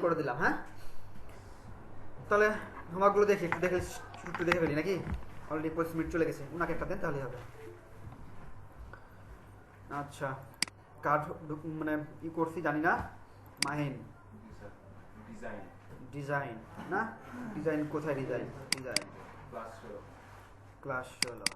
করে দিলাম। হ্যাঁ, তাহলে হোমওয়ার্কগুলো দেখি, একটু দেখে একটু দেখে ফেলি নাকি? অলরেডি 25 মিনিট চলে গেছে, ওনাকে একটা দেন তাহলেই হবে। আচ্ছা, কার্ড মানে ই করছি জানি না। মাহিন ডিজাইন না, ডিজাইন কোথায়? Design class 16।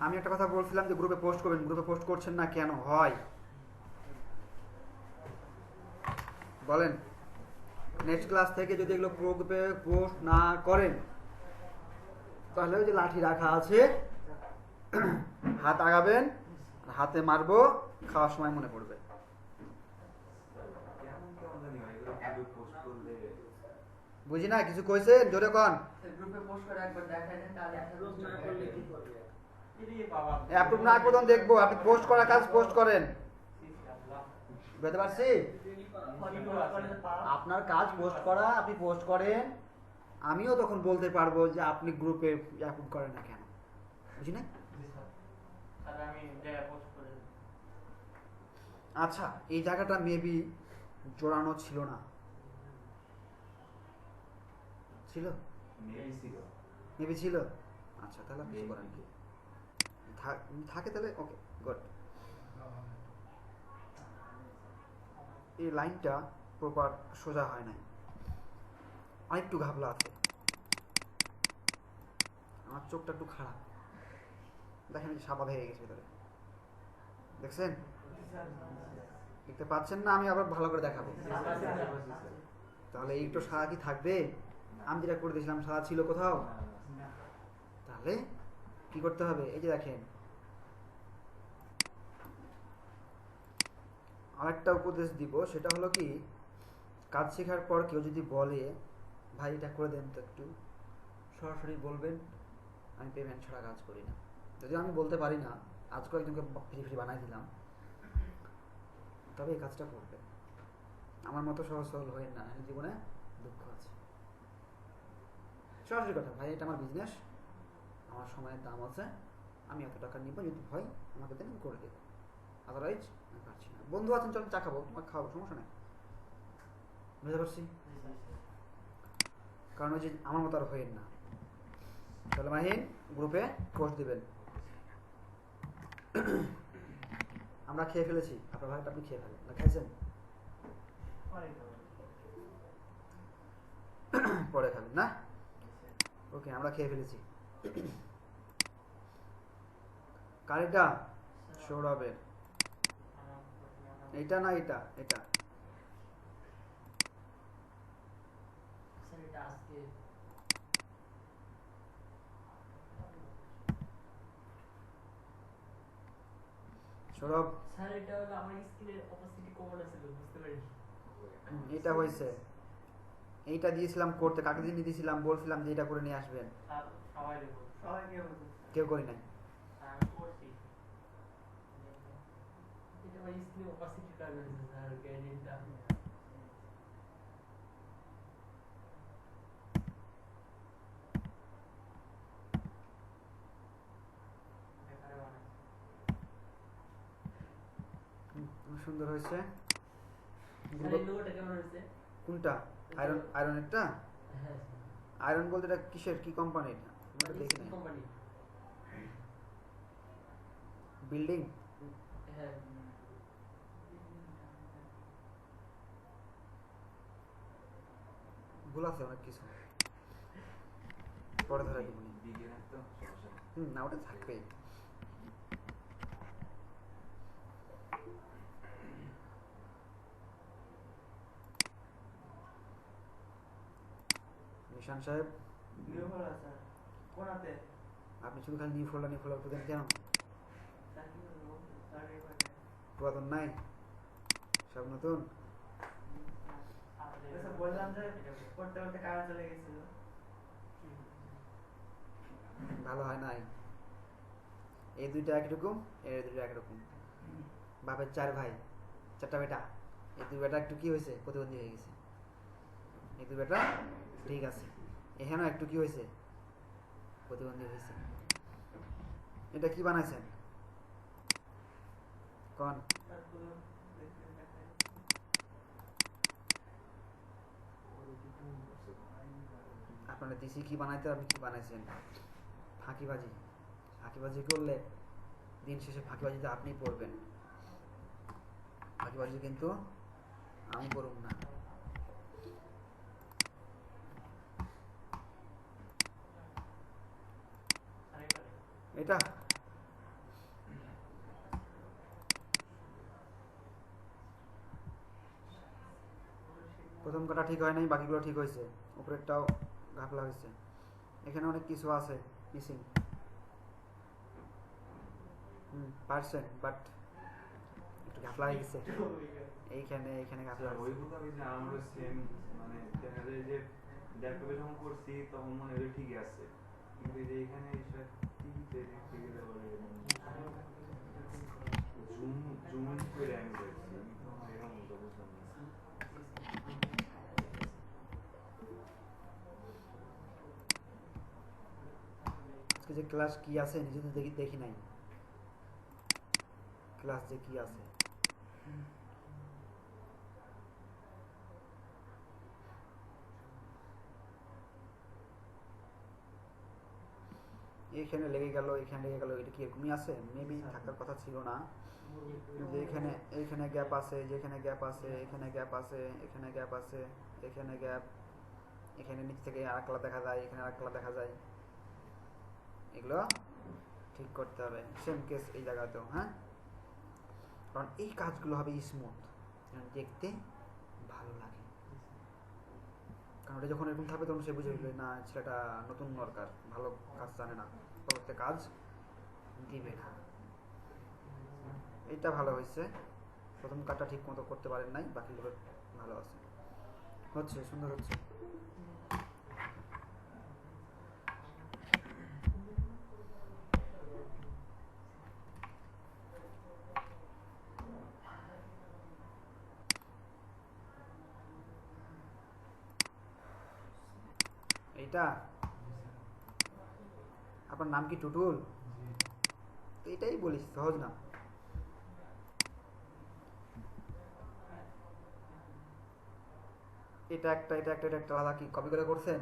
আমি একটা কথা বলছিলাম যে গ্রুপে পোস্ট করবেন, গ্রুপে পোস্ট করছেন না কেন হয় বলেন? নেক্সট ক্লাস থেকে যদি এগুলো গ্রুপে পোস্ট না করেন তাহলে ওই যে লাঠি রাখা আছে হাত আগাবেন, হাতে মারবো, খাওয়ার সময় মনে পড়বে। বুঝি না, কিছু কইছে জোরে কন। গ্রুপে পোস্ট করে একবার দেখাই দেন, তাহলে অ্যাপ্রুভ না করলে কি করবে? অ্যাপ্রুভ না করুন, দেখবো আপনি পোস্ট করার কাজ পোস্ট করেন। বুঝতে পারছি, আপনার কাজ পোস্ট করা, আপনি পোস্ট করেন, আমিও তখন বলতে পারবো যে আপনি গ্রুপে অ্যাপ্রুভ করেন না কেন। বুঝি না? আচ্ছা, এই জায়গাটা মেবি জোড়ানো ছিল না, ছিল মেবি ছিল। আচ্ছা, তাহলে কিছু করেন কি থাকে তাহলে ওকে গুড। এই লাইনটা প্রপার সোজা হয় নাই, আরেকটু ঘাবলা আছে। আমার চোখটা একটু খারাপ, দেখেন সাদা হয়ে গেছে ভিতরে, দেখছেন? দেখতে পাচ্ছেন না? আমি আবার ভালো করে দেখাবো। তাহলে এইটা সাদা কি থাকবে? আমি যেটা করে দিয়েছিলাম সাদা ছিল কোথাও? তাহলে কি করতে হবে? এই যে দেখেন, আরেকটা উপদেশ দিব, সেটা হলো কি, কাজ শেখার পর কেউ যদি বলে ভাই এটা করে দেন তো একটু, সরাসরি বলবেন আমি পেমেন্ট ছাড়া কাজ করি না। যদিও আমি বলতে পারি না, আজকে একজনকে ফ্রি ফ্রি বানাই দিলাম, তবে এই কাজটা করবে। আমার মতো সহজ সরল হয়ে না, জীবনে দুঃখ আছে। সরাসরি কথা, ভাই এটা আমার বিজনেস, আমার সময়ের দাম আছে, আমি এত টাকা নিব, যদি হয় আমাকে দেন, আমি করে দেবো, আদারওয়াইজ আমি পারছি না। বন্ধু আছেন, চলো চা খাবো, তোমাকে খাওয়াবো, সমস্যা নেই। বুঝতে পারছি? কারণ ওই যে আমার মতো আর হয়েন না। তাহলে মাহিন গ্রুপে পোস্ট দিবেন। আমরা খেয়ে ফেলেছি, আপনার ভাগটা আপনি খেয়ে ফেলেন না, খাইছেন? পরে খাবেন না? ওকে, আমরা খেয়ে ফেলেছি। কারিটা সৌরভের, এইটা না এটা, এটা সৌরভ, স্যার এটা হলো আমার স্কিলের অপোজিট কোড আছে, বুঝতে পারি। এটা হয়েছে, এইটা দিয়েছিলাম করতে, কাকে দিয়ে দিয়েছিলাম, বলছিলাম যে এটা করে নিয়ে আসবেন, কেউ করি নাই। এটা আমার স্কিলের অপোজিট কাজ আছে স্যার, ক্যান্ডিডেটটা সুন্দর হয়েছে। লোগোটা কেমন হয়েছে? কোনটা? আয়রন, আয়রনেরটা? হ্যাঁ, আয়রন বলতে এটা কিসের, কি কোম্পানির? আমরা দেখি না। Company building? হ্যাঁ, ভুল আছে অনেক কিছু, পরে ধরে দিব। না, ওটা থাকবেই। নিশান সাহেব, আপনি শুধু খালি নিউ ফোল্ডার খুঁজেন কেন? পুরাতন নাই, সব নতুন। বললাম যে করতে করতে কাজ চলে গেছিল, ভালো হয় নাই। এই দুইটা একরকম, এই দুইটা একরকম। বাপের 4 ভাই 4টা বেটা, এই 2 বেটা একটু কি হয়েছে, প্রতিবন্ধী হয়ে গেছে। এই 2 বেটা ঠিক আছে, এখানেও একটু কি হয়েছে, প্রতিবন্ধী হয়েছে। এটা কি বানাইছেন? কোন আপনারা দিছি কি বানাইতে, আপনি কি বানাইছেন? ফাঁকিবাজি। ফাঁকিবাজি করলে দিন শেষে ফাঁকিবাজিতে আপনি পড়বেন, ফাঁকিবাজি কিন্তু আমি করব না। এটা প্রথম কাটা ঠিক হয় নাই, বাকিগুলো ঠিক হয়েছে, উপরেরটাও ঘাপলা হয়েছে। এখানে অনেক কিছু আছে মিসিং, পারছেন বাট একটু ঘাপলা হয়ে গেছে এইখানে, এইখানে ঘাপলা ওই কথা যে আমরা সেম মানে চ্যানেলে যে ল্যাপটপে যখন করছি তখন মনে হয় ঠিকই আছে, কিন্তু যে এখানে এসে টিভিতে দেখতে গেলে বলে জুম জুম করে আমি দেখছি এরকম তো বুঝলাম না। আজকে যে ক্লাস কি আছে নিজে তো দেখি নাই, ক্লাস যে কি আছে। এইখানে লেগে গেল, এখানে লেগে গেল, এটা কি এরকমই আছে? মেবি থাকার কথা ছিল না। যে এখানে এইখানে গ্যাপ আছে, যেখানে গ্যাপ আছে, এখানে গ্যাপ আছে, এখানে গ্যাপ আছে, এখানে গ্যাপ, এখানে নিচ থেকে আরেকলা দেখা যায়, এখানে আরেকলা দেখা যায়, এগুলো ঠিক করতে হবে। সেম কেস এই জায়গাতেও, হ্যাঁ, কারণ এই কাজগুলো হবে স্মুথ, দেখতে ভালো লাগে। কারণ ওটা যখন এরকম থাকবে তখন সে বুঝে উঠবে না ছেলেটা নতুন দরকার, ভালো কাজ জানে না, পরবর্তী কাজ দিবে না। এইটা ভালো হয়েছে, প্রথম কাজটা ঠিক মতো করতে পারেন নাই, বাকিগুলো ভালো আছে, হচ্ছে সুন্দর হচ্ছে। এইটা আপনার নাম কি টুটুল? এইটাই বলিস, সহজ না। এটা একটা, এটা একটা, এটা একটা আলাদা কি কপি করে করছেন?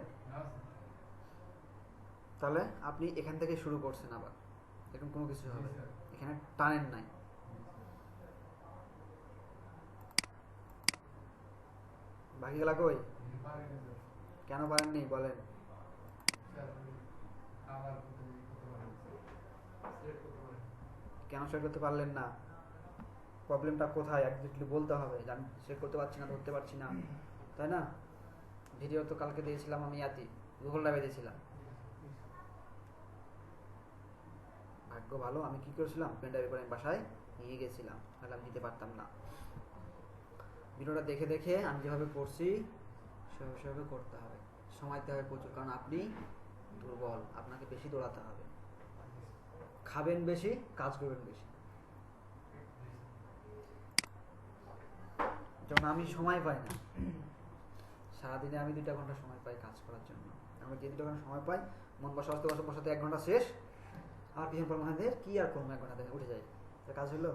তাহলে আপনি এখান থেকে শুরু করছেন, আবার এরকম কোনো কিছু হবে, এখানে টানেন নাই। বাকিগুলা কই? কেন পারেননি বলেন? কেন সেট করতে পারলেন না? প্রবলেমটা কোথায় একজাক্টলি বলতে হবে, যে আমি সেট করতে পারছি না, ধরতে পারছি না, তাই না? ভিডিও তো কালকে দিয়েছিলাম আমি, ইয়াতি গুগল ড্রাইভে দিয়েছিলাম। ভাগ্য ভালো আমি কি করেছিলাম, পেন ড্রাইভে করে বাসায় নিয়ে গেছিলাম, তাহলে আমি দিতে পারতাম না। ভিডিওটা দেখে দেখে আমি যেভাবে করছি সেভাবে করতে হবে, সময় দিতে হবে প্রচুর, কারণ আপনি দুর্বল, আপনাকে বেশি দৌড়াতে হবে, খাবেন বেশি, কাজ করবেন বেশি। যেমন আমি সময় পাই না, সারাদিনে আমি 2টা ঘন্টা সময় পাই কাজ করার জন্য, আমি যে 2টা ঘন্টা সময় পাই মন বসাতে বসাতে 1 ঘন্টা শেষ, আর পিছন পর মনে কি আর করবো, 1 ঘন্টা দেখে উঠে যাই, কাজ হলো।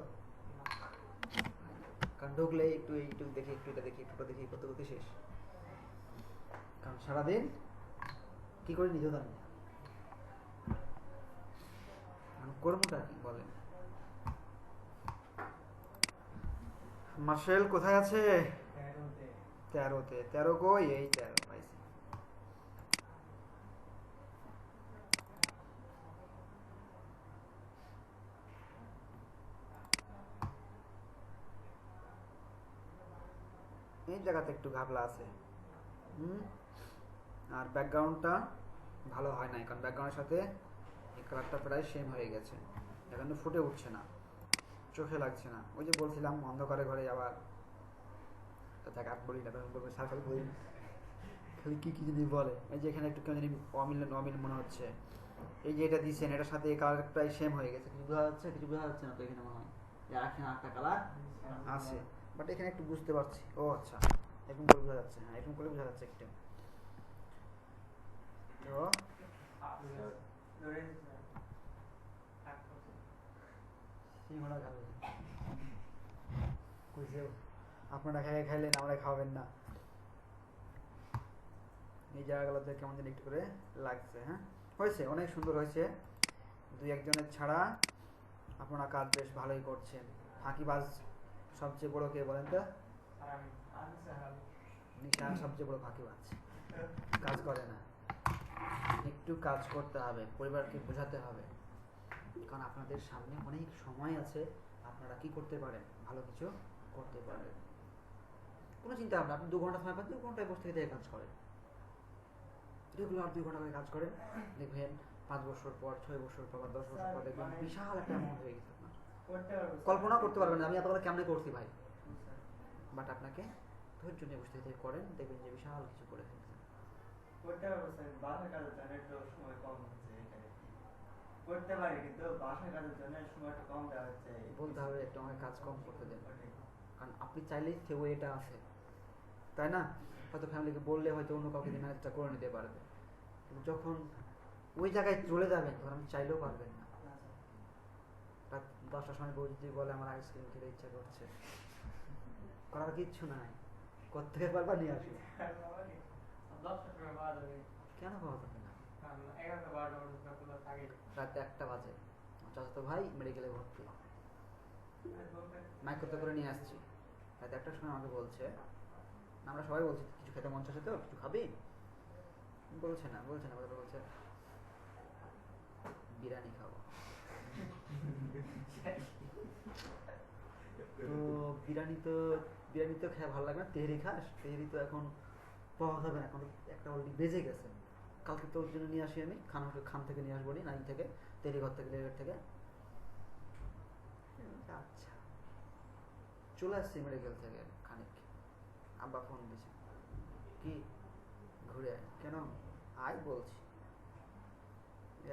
কারণ ঢুকলে একটু একটু দেখি, একটু এটা দেখি, একটু দেখি, করতে করতে শেষ। কারণ সারাদিন কি করে নিজেও জানি না, কর্মটা কি বলেন? মার্শেল কোথায় আছে? 13তে। 13 কই? এই 13 পাইছি। এই জায়গাতে একটু ঘাবলা আছে, আর ব্যাকগ্রাউন্ডটা ভালো হয় নাই, কারণ ব্যাকগ্রাউন্ডের সাথে এই কালারটা প্রায় সেম হয়ে গেছে, এখানে ফুটে উঠছে না, চোখে লাগছে না। ওই যে বলছিলাম অন্ধকারে ঘরে আবার তাকে আর বলি না, বলবো সার্কেল বলি, খালি কি কি যদি বলে। এই যে এখানে একটু কেমন জানি অমিল অমিল মনে হচ্ছে, এই যে এটা দিচ্ছেন এটার সাথে এই কালার প্রায় সেম হয়ে গেছে, কিছু বোঝা যাচ্ছে, কিছু বোঝা যাচ্ছে না তো এখানে মনে হয় যে এখানে আরেকটা কালার আছে, বাট এখানে একটু বুঝতে পারছি। ও আচ্ছা, এরকম করে বোঝা যাচ্ছে, হ্যাঁ এরকম করে বোঝা যাচ্ছে একটু। তো সিংহটা খাবে। যে আপনারা খাইলেন আমরা খাওয়াবেন না, এই জায়গাগুলোতে কেমন যেন একটু করে লাগছে। হ্যাঁ, হয়েছে, অনেক সুন্দর হয়েছে। দুই একজনের ছাড়া আপনারা কাজ বেশ ভালোই করছেন। ফাঁকিবাজ সবচেয়ে বড় কে বলেন তো? নিশান সবচেয়ে বড় ফাঁকিবাজ, কাজ করে না। একটু কাজ করতে হবে, পরিবারকে বোঝাতে হবে, কারণ আপনাদের সামনে অনেক সময় আছে, আপনারা কি করতে পারেন, ভালো কিছু করতে পারেন। কোনো চিন্তা ভাবনা, আপনি 2 ঘন্টা সময় পান, 2 ঘন্টায় বসে থেকে কাজ করেন, রেগুলার 2 ঘন্টা করে কাজ করেন, দেখবেন 5 বছর পর, 6 বছর পর, 10 বছর পর দেখবেন বিশাল একটা অ্যামাউন্ট হয়ে গেছে আপনার। কল্পনা করতে পারবেন না আমি এতগুলো কেমনে করছি ভাই, বাট আপনাকে ধৈর্য নিয়ে বসে থেকে করেন, দেখবেন যে বিশাল কিছু করে ফেলছেন। করতে পারি কিন্তু বাসায় কাজের জন্য সময়টা কম দেওয়া হচ্ছে। বলতে হবে একটু আমাকে কাজ কম করতে দেন, কারণ আপনি চাইলেই এটা আছে, তাই না? হয়তো ফ্যামিলিকে বললে হয়তো অন্য কাউকে দিয়ে ম্যানেজটা করে নিতে পারবে, কিন্তু যখন ওই জায়গায় চলে যাবেন তখন আপনি চাইলেও পারবেন না। রাত 10টার সময় বউ যদি বলে আমার আইসক্রিম খেতে ইচ্ছা করছে, করার কিচ্ছু নাই, কোত্থেকে পারবা নিয়ে আসি। কেন পাওয়া যাবে না? রাত 1টা বাজে, চাচাতো ভাই মেডিকেলে ভর্তি, মাইক করতে করে নিয়ে আসছি। রাত 1টার সময় আমাকে বলছে, আমরা সবাই বলছি কিছু খেতে মন চাচ্ছে তো, কিছু খাবি? বলছে না, বলছে বিরিয়ানি খাবো। তো বিরিয়ানি তো খেয়ে ভালো লাগে না। তেহেরি খাস? তেহেরি তো এখন পাওয়া যাবে না, এখন একটা অলরেডি বেজে গেছে। কালকে তোর জন্য নিয়ে আসি আমি, খান থেকে নিয়ে আসবো, নাইন থেকে, তেহেরি ঘর থেকে, লেগের থেকে। আচ্ছা, চলে আসছি মেডিকেল থেকে খানিক, আব্বা ফোন দিয়েছে, কি ঘুরে আয়? কেন? আয় বলছি,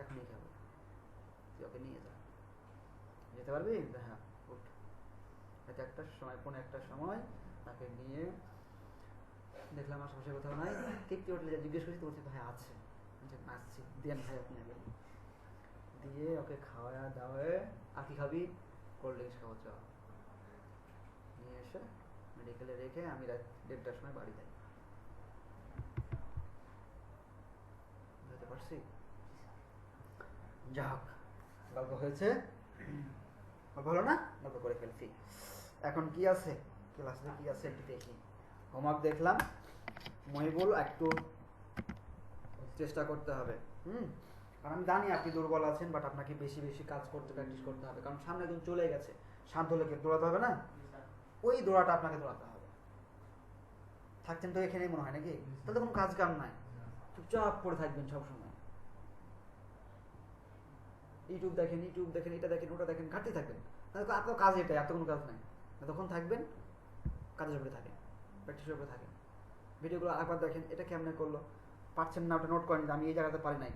এখনই খাবো, তুই ওকে নিয়ে যা। যেতে পারবি? হ্যাঁ, উঠ। রাত 1টার সময়, 1:45টার সময় তাকে নিয়ে দেখলাম আশেপাশে কোথাও নাই, কেকটি হোটেলে যা জিজ্ঞেস করছি তো বলছি ভাই আছে, আসছি, দেন ভাই আপনি আগে। দিয়ে ওকে খাওয়া দাওয়া, আর কি খাবি? কোল্ড ড্রিঙ্কস খাবো, চ। নিয়ে এসে মেডিকেলে রেখে আমি রাত 1:30টার সময় বাড়ি যাই। বুঝতে পারছি? যাক, গল্প হয়েছে, গল্প হলো না? গল্প করে ফেলছি। এখন কি আছে ক্লাসে, কি আছে একটু দেখি। হোমওয়ার্ক দেখলাম, মহিবুল একটু চেষ্টা করতে হবে। কারণ আমি জানি আপনি দুর্বল আছেন, বাট আপনাকে বেশি বেশি কাজ করতে প্র্যাকটিস করতে হবে, কারণ সামনে একদম চলে গেছে, শান্ত হলে দৌড়াতে হবে না, ওই দৌড়াটা আপনাকে দৌড়াতে হবে। থাকছেন তো এখানেই মনে হয় নাকি? তাহলে কোনো কাজ কাম নাই, চুপচাপ পড়ে থাকবেন সবসময়। ইউটিউব দেখেন, এটা দেখেন, ওটা দেখেন, ঘাটতে থাকবেন। আপনার কাজ এটাই, আর তো কোনো কাজ নাই। তখন থাকবেন কাজের উপরে থাকেন, প্র্যাকটিসের উপরে থাকেন। ভিডিওগুলো আরেকবার দেখেন, এটা কেমনে করলো, পারছেন না ওটা নোট করেন, আমি এই জায়গাতে পারি নাই,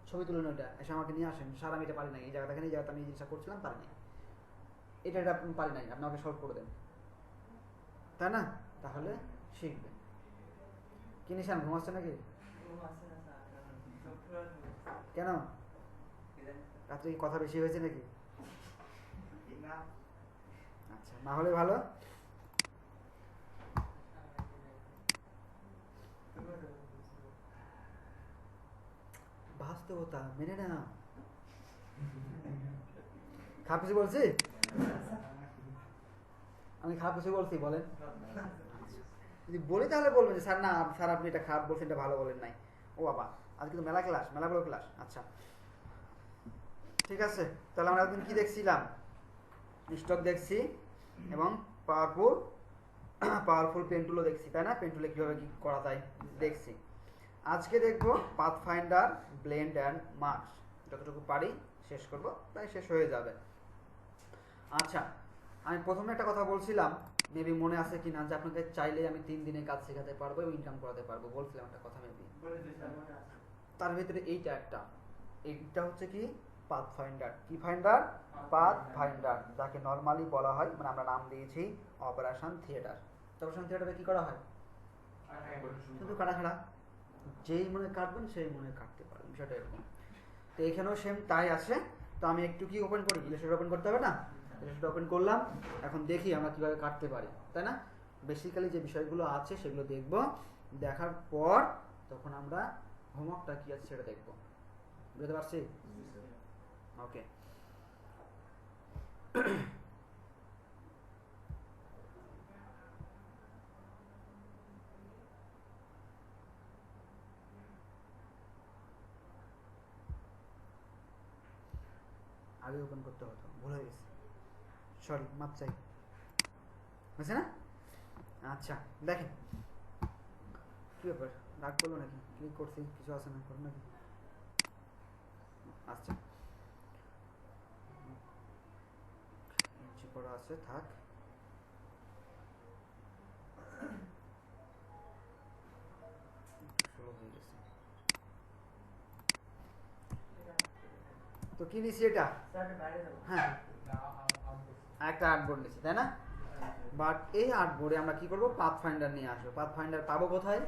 ছবি তুলেন, ওইটা এসে আমাকে নিয়ে আসেন, স্যার আমি এটা পারি নাই, এই জায়গা দেখেন, এই জায়গাতে আমি এই জিনিসটা করছিলাম, পারি নাই, এটা পারি নাই, আপনি আমাকে সলভ করে দেন, তাই না? তাহলে শিখবেন। কি নিশান, ঘুমাচ্ছে নাকি? কেন, রাত্রে কি কথা বেশি হয়েছে নাকি? আচ্ছা, না হলে ভালো। বাস্তবতা মেনে না, খারাপ কিছু বলছি? আমি খারাপ কিছু বলছি বলেন? যদি বলি তাহলে বলবেন যে স্যার না, স্যার আপনি এটা খারাপ বলছেন, এটা ভালো বলেন নাই। ও বাবা, আজকে তো মেলা ক্লাস, মেলা বড় ক্লাস। আচ্ছা ঠিক আছে, তাহলে আমরা একদিন কি দেখছিলাম? স্টক দেখছি এবং পাওয়ারফুল পেন টুলও দেখছি, তাই না? পেন টুলে কীভাবে কী করা যায় দেখছি। আজকে দেখবো পাথফাইন্ডার, ব্লেন্ড অ্যান্ড মার্কস, যতটুকু পারি শেষ করব, প্রায় শেষ হয়ে যাবে। আচ্ছা, আমি প্রথমে একটা কথা বলছিলাম, মেবি মনে আছে কি না, যে আপনাকে চাইলে আমি 3 দিনে কাজ শেখাতে পারবো এবং ইনকাম করাতে পারবো, বলছিলাম একটা কথা মেবি। তার ভিতরে এইটা হচ্ছে কি পাথফাইন্ডার। কি ফাইন্ডার? পাথফাইন্ডার, যাকে নর্মালি বলা হয়, মানে আমরা নাম দিয়েছি অপারেশন থিয়েটার। অপারেশন থিয়েটারে কি করা হয়? শুধু কাটাছাড়া, যেই মনে কাটবেন সেই মনে কাটতে পারবেন, বিষয়টা এরকম। তো এখানেও সেম তাই আছে। তো আমি একটু কি ওপেন করি, ইলাস্ট্রেটর ওপেন করতে হবে না? এটা ওপেন করলাম, এখন দেখি আমরা কিভাবে কাটতে পারি, তাই না? বেসিক্যালি যে বিষয়গুলো আছে সেগুলো দেখব, দেখার পর তখন আমরা হোমওয়ার্কটা কি আছে সেটা দেখব। বুঝতে পারছি? ওকে। আগে ওপেন করতে হতো, ভুল হয়ে গেছে, সরি, মাপ চাই। বুঝছে না? আচ্ছা দেখেন কি ব্যাপার, রাগ করলো নাকি? ক্লিক করছি, কিছু আছে না করো নাকি? আচ্ছা ইঞ্চি করা আছে, থাক। স্লো হয়ে গেছে। তো কি নিছি এটা? হ্যাঁ, একটা আর্টবোর্ড নিছি, তাই না? বাট এই আর্টবোর্ডে আমরা কি করব? পাথ ফাইন্ডার নিয়ে আসবো। পাথ ফাইন্ডার পাবো কোথায়?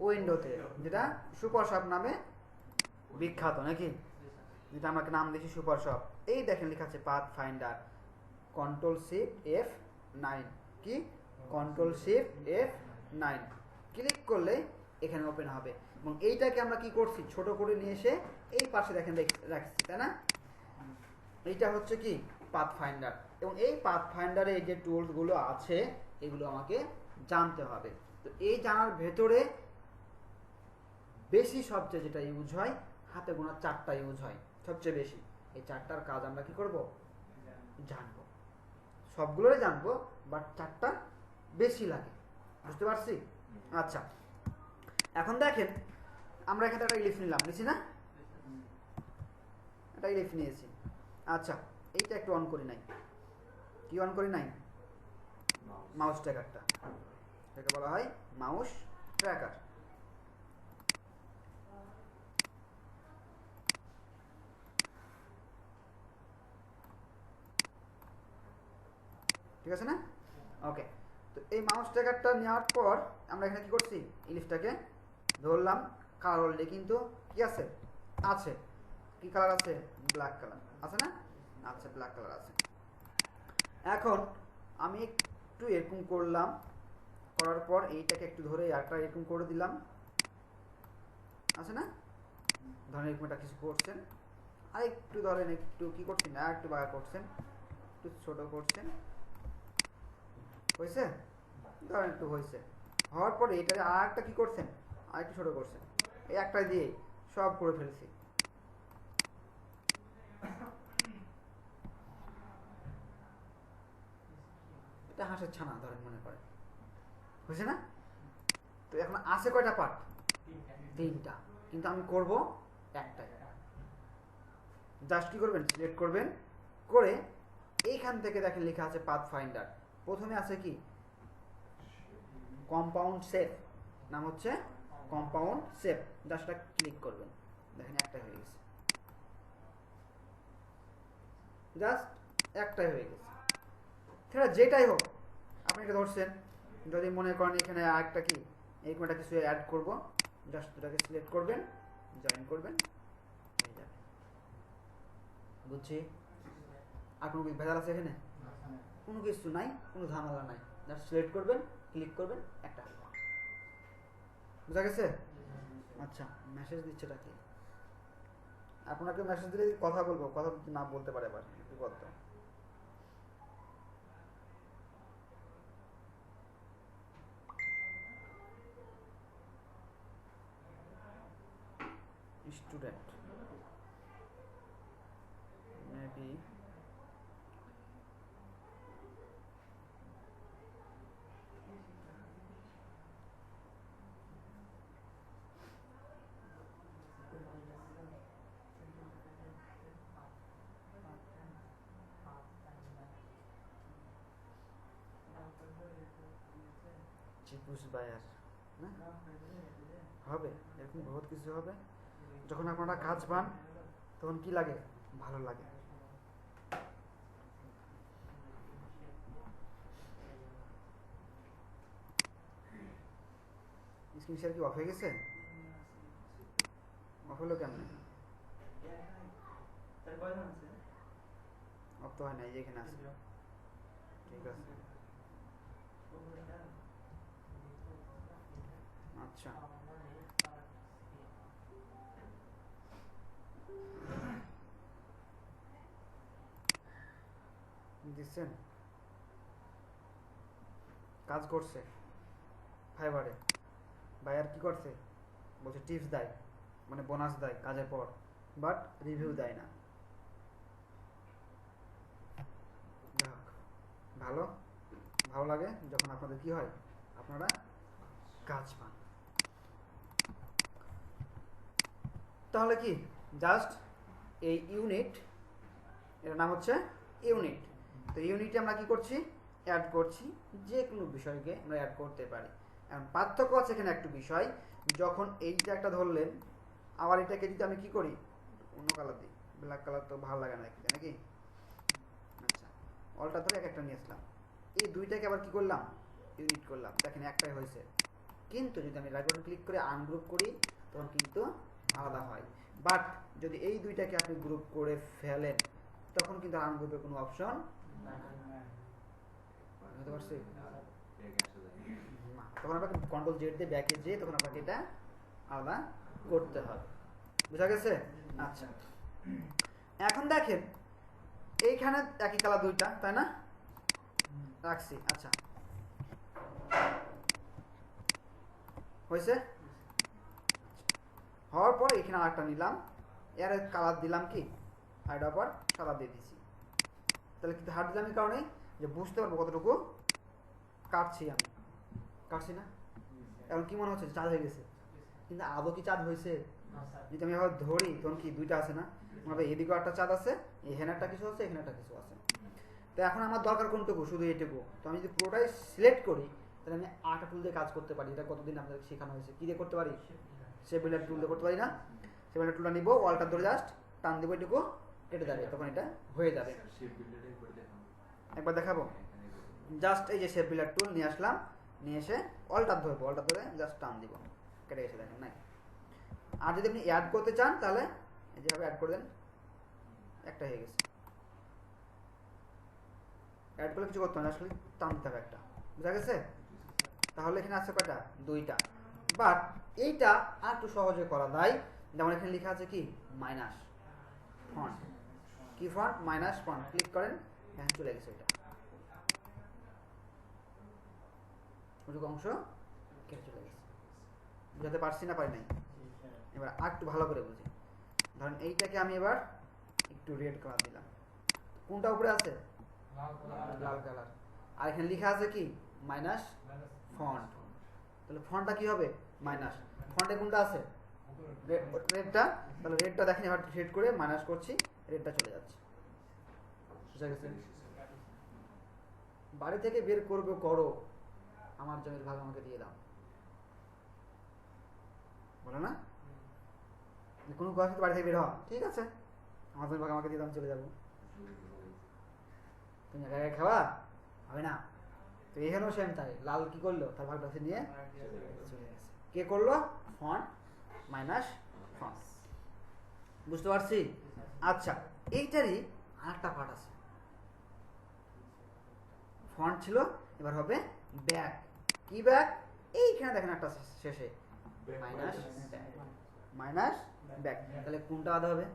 উইন্ডোতে, যেটা সুপার শপ নামে বিখ্যাত, নাকি? যেটা আমরা নাম দিয়েছি সুপার শপ। এই দেখেন লেখা আছে path finder, control shift F9, কি কন্ট্রোল শিফট F9 ক্লিক করলে এখানে ওপেন হবে। এবং এইটাকে আমরা কি করছি? ছোট করে নিয়ে এসে এই পাশে দেখেন রাখছি, তাই না? এইটা হচ্ছে কি পাথ ফাইন্ডার। এবং এই পাথ ফাইন্ডারে এই যে টুলসগুলো আছে এগুলো আমাকে জানতে হবে। তো এই জানার ভেতরে বেশি সবচেয়ে যেটা ইউজ হয়, হাতে গোনা 4টা ইউজ হয় সবচেয়ে বেশি। এই 4টার কাজ আমরা কি করব? জানবো। সবগুলোই জানবো, বাট 4টা বেশি লাগে। বুঝতে পারছি? আচ্ছা এখন দেখেন, আমরা এখানে একটা ইলিফ নিলাম, নিছি না? একটা ইলিফ নিয়েছি। আচ্ছা এইটা একটু অন করি নাই। কি অন করি নাই? মাউস ট্র্যাকারটা। এটাকে বলা হয় মাউস ট্র্যাকার। ঠিক আছে না? ওকে। তো এই মাউস ট্র্যাকারটা নেওয়ার পর আমরা এখানে কি করছি? ইলিফটাকে ধরলাম। কালার অলরেডি কিন্তু কি আছে? আছে। কি কালার আছে? ব্ল্যাক কালার আছে না? আচ্ছা ব্ল্যাক কালার আছে। এখন আমি একটু এরকম করলাম, করার পর এইটাকে একটু ধরে আরেকটা এরকম করে দিলাম, আছে না? ধরেন এরকম একটা কিছু করছেন, আর একটু ধরেন একটু কি করছেন, আর একটু বাড়া করছেন, একটু ছোট করছেন, হয়েছে? ধরেন একটু হয়েছে। হওয়ার পরে এটা আর একটা কি করছেন? আর একটু ছোট করছেন। এই একটা দিয়ে সব করে ফেলছি। এটা হাঁসের ছানা ধরেন মনে করেন, হয়েছে না? তো এখন আছে কয়টা পার্ট? 3টা, কিন্তু আমি করব একটাই। জাস্ট কি করবেন? সিলেক্ট করবেন, করে এইখান থেকে দেখেন লেখা আছে পাথ ফাইন্ডার। প্রথমে আছে কি? কম্পাউন্ড শেপ, নাম হচ্ছে কম্পাউন্ড শেপ। জাস্ট ক্লিক করবেন, দেখেন একটাই হয়ে গেছে। জাস্ট একটাই হয়ে গেছে। সেটা যেটাই হোক, আপনি এটা ধরছেন, যদি মনে করেন এখানে আরেকটা কি এরকম একটা কিছু অ্যাড করব, জাস্ট এটাকে সিলেক্ট করবেন, জয়েন করবেন, হয়ে যাবে। বুঝছি? আর কোনো কিছু ভেজাল আছে এখানে? কোনো কিছু নাই, কোনো ঝামেলা নাই। জাস্ট সিলেক্ট করবেন, ক্লিক করবেন, একটা হয়ে যাবে। বুঝা গেছে? আচ্ছা মেসেজ দিচ্ছে এটা কি? আপনাকে মেসেজ দিলে কথা বলবো, কথা না বলতে পারে আবার একটু বলতে। স্টুডেন্ট মেবি চিপুস বায়ার না হবে, এরকম বহুত কিছু হবে। যখন আপনারা কাজ পান তখন কি লাগে? ভালো লাগে। স্ক্রিন শেয়ার কি অফ হয়ে গেছে? অফ হলো কেমন? অফ সমাপ্ত হয় না, এই যে এখানে আছে। ঠিক আছে, আচ্ছা দিচ্ছেন, কাজ করছে ফাইবারে। বায়ার কি করছে, বলছে টিপস দেয়, মানে বোনাস দেয় কাজের পর, বাট রিভিউ দেয় না। যাক, ভালো ভালো লাগে যখন আপনাদের কি হয়, আপনারা কাজ পান। তাহলে কি জাস্ট এই ইউনিট, এর নাম হচ্ছে ইউনিট। তো ইউনিটে আমরা কি করছি, অ্যাড করছি, যে কোনো বিষয়কে আমরা অ্যাড করতে পারি। এখন পার্থক্য আছে এখানে একটু বিষয়, যখন এইটা একটা ধরলেন, আবার এটাকে যদি আমি কি করি, অন্য কালার দিই, ব্ল্যাক কালার তো ভালো লাগে না দেখতে নাকি। আচ্ছা, অলটা ধরে এক একটা নিয়ে আসলাম, এই দুইটাকে আবার কি করলাম, ইউনিট করলাম, দেখেন একটাই হয়েছে। কিন্তু যদি আমি রাইট বাটন ক্লিক করে আনগ্রুপ করি, তখন কিন্তু আলাদা হয়। বাট যদি এই দুইটাকে আপনি গ্রুপ করে ফেলেন, তখন কিন্তু আনগ্রুপের কোনো অপশন বুঝতে পারছি না, তখন আপনাকে কন্ট্রোল জেড দিয়ে ব্যাকে যেয়ে তখন আপনাকে এটা আলাদা করতে হবে। বুঝা গেছে? আচ্ছা, এখন দেখেন এইখানে একই কালার দুইটা, তাই না, রাখছি। আচ্ছা, হয়েছে? হওয়ার পর এখানে আরেকটা নিলাম, এর কালার দিলাম কি, আর এটার পর সাদা দিয়ে দিছি। তাহলে কিন্তু হাত দিলাম এই কারণে যে বুঝতে পারবো কতটুকু কাটছি আমি, কাটছি না। এখন কি মনে হচ্ছে চাঁদ হয়ে গেছে, কিন্তু আদৌ কি চাঁদ হয়েছে? যদি আমি আবার ধরি তখন কি দুইটা আছে না, মানে এদিকেও একটা চাঁদ আছে, এখানে একটা কিছু আছে, এখানে একটা কিছু আছে। তো এখন আমার দরকার কোনটুকু, শুধু এইটুকু। তো আমি যদি পুরোটাই সিলেক্ট করি, তাহলে আমি আটা টুল দিয়ে কাজ করতে পারি। এটা কতদিন আপনাদের শেখানো হয়েছে, কি দিয়ে করতে পারি, শেপ বিল্ডার টুল দিয়ে করতে পারি না। শেপ বিল্ডার টুলটা নিবো, ওয়ালটা ধরে জাস্ট টান দেবো, এটুকু কেটে যাবে, তখন এটা হয়ে যাবে। একবার দেখাবো, জাস্ট এই যে শেপ বিল্ডার টুল নিয়ে আসলাম, নিয়ে এসে অলটা ধরবো, অলটা ধরে জাস্ট টান দিব, কেটে গেছে, দেখেন নাই। আর যদি আপনি অ্যাড করতে চান, তাহলে যেভাবে অ্যাড করে দেন, একটা হয়ে গেছে। অ্যাড করলে কিছু করতে হবে না, আসলে টান দিতে হবে একটা, বুঝা গেছে? তাহলে এখানে আছে কয়টা, দুইটা। বাট এইটা আর একটু সহজে করা যায়, যেমন এখানে লেখা আছে কি, মাইনাস ফন্ট, কি ফন্ট, মাইনাস ফন্ট, ক্লিক করেন, এখানে চলে গেছে। এটা ওইটুকু অংশ কেটে চলে গেছে। বুঝাতে পারছি না, পারি নাই? এবার আর একটু ভালো করে বুঝি। ধরেন এইটাকে আমি এবার একটু রেড কালার দিলাম, কোনটা উপরে আছে, লাল কালার, আর এখানে লেখা আছে কি, মাইনাস ফন্ট। তাহলে ফন্টটা কি হবে, মাইনাস। ফন্টে কোনটা আছে, রেডটা, তাহলে রেডটা দেখেন, এবার রেড করে মাইনাস করছি, রেডটা চলে যাচ্ছে। বুঝা গেছে? বাড়ি থেকে বের করবে করো, আমার জমির ভাগ আমাকে দিয়ে দাও, বলো না? কোনো কথা বাড়ি থেকে বের হওয়া, ঠিক আছে, আমার জমির ভাগ আমাকে দিয়ে দাও, চলে যাবো। তুমি একা একা খাওয়া হবে না। তো এখানেও সেম তাই, লাল কি করলো, তার ভাগটা সে নিয়ে চলে গেছে। কে করলো, ফন্ট মাইনাস ফন্ট। বুঝতে পারছি? আচ্ছা, এইটারই আরেকটা পার্ট আছে। ফন্ট ছিল, এবার হবে ব্যাক। কি ব্যাক, এইখানে দেখেন একটা শেষে মাইনাস মাইনাস ব্যাক। তাহলে কোনটা বাদ হবে,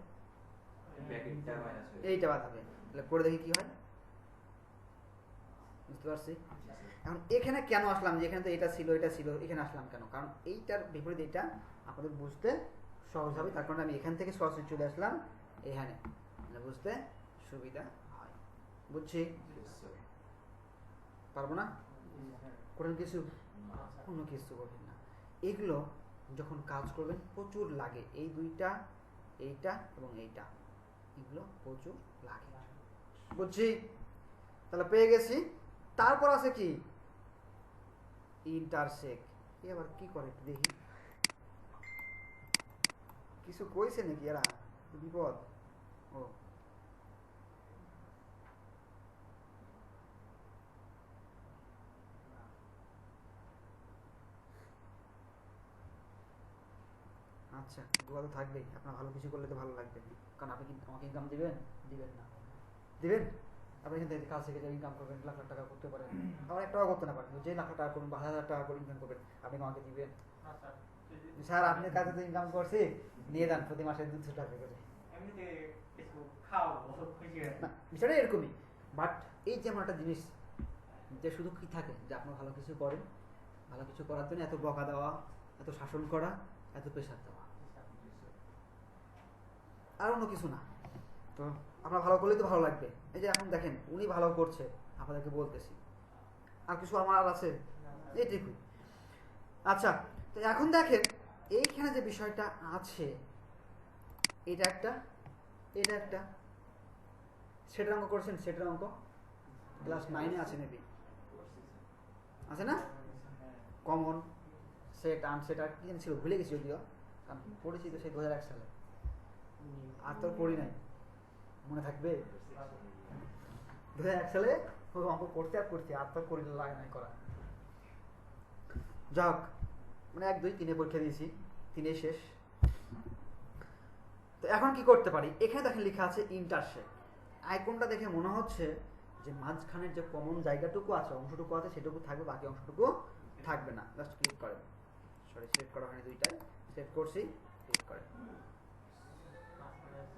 এইটা বাদ হবে। তাহলে করে দেখি কি হয়। বুঝতে পারছি? এখন এখানে কেন আসলাম, যে এখানে তো এটা ছিল, এটা ছিল, এখানে আসলাম কেন, কারণ এইটার বিপরীত এটা আপনাদের বুঝতে সহজ হবে, তার কারণে আমি এখান থেকে সরাসরি চলে আসলাম এখানে, বুঝতে সুবিধা হয়। বুঝছি? পারবো না, করেন কিছু, কোনো কিছু করবেন না। এগুলো যখন কাজ করবেন প্রচুর লাগে, এই দুইটা, এইটা এবং এইটা, এগুলো প্রচুর লাগে। বুঝছি? তাহলে পেয়ে গেছি। তারপর আছে কি, ইন্টারসেক্ট। এবার কি করে দেখি, কিছু কইছে নাকি এরা, বিপদ। ও আচ্ছা, দোয়া তো থাকবেই, আপনার ভালো কিছু করলে তো ভালো লাগবে, কারণ আপনি কি আমাকে ইনকাম দিবেন, দিবেন না, দিবেন আপনি এখান থেকে কাজ শিখে ইনকাম করবেন, লাখ লাখ টাকা করতে পারেন। আবার 1 টাকা করতে না পারেন, যে লাখ লাখ টাকা করবেন বা 1000 টাকা করে ইনকাম করবেন, আপনি আমাকে দিবেন স্যার আপনার কাছে তো ইনকাম করছি, নিয়ে যান প্রতি মাসে 200 টাকা করে। এমনিতে কিছু খাওয়াবো খুশি হয়। না বিষয়টা এরকমই। বাট এই যেমন একটা জিনিস যে শুধু কি থাকে যে আপনি ভালো কিছু করেন, ভালো কিছু করার জন্য এত বকা দেওয়া, এত শাসন করা, এত প্রেশার দেওয়া, আর অন্য কিছু না। তো আপনার ভালো করলেই তো ভালো লাগবে। এই যে এখন দেখেন উনি ভালো করছে, আপনাদেরকে বলতেছি, আর কিছু আমার আর আছে, এইটুকুই। আচ্ছা, তো এখন দেখেন এইখানে যে বিষয়টা আছে, এটা একটা, এটা একটা। সেটের অঙ্ক করছেন? সেটের অঙ্ক ক্লাস 9-এ আছে মেবি, আছে না? কমন সেট আনসেট আর কি জানি ছিল, ভুলে গেছি যদিও, কারণ পড়েছি তো সেই 2001 সালে, আর তো পড়ি নাই, মনে থাকবে? 2001 সালে অঙ্ক করতে আর করছি, আর তো করি লাগে নাই করা। যাক, মানে 1, 2, 3 পরীক্ষা দিয়েছি, 3 শেষ। তো এখন কি করতে পারি? এখানে দেখেন লেখা আছে ইন্টারসেক্ট। আইকনটা দেখে মনে হচ্ছে যে মাঝখানের যে কমন জায়গাটুকু আছে, অংশটুকু আছে, সেটুকু থাকবে, বাকি অংশটুকু থাকবে না। জাস্ট ক্লিক করেন, সরি সিলেক্ট করা হয়নি, দুইটাই সিলেক্ট করছি, ক্লিক করেন।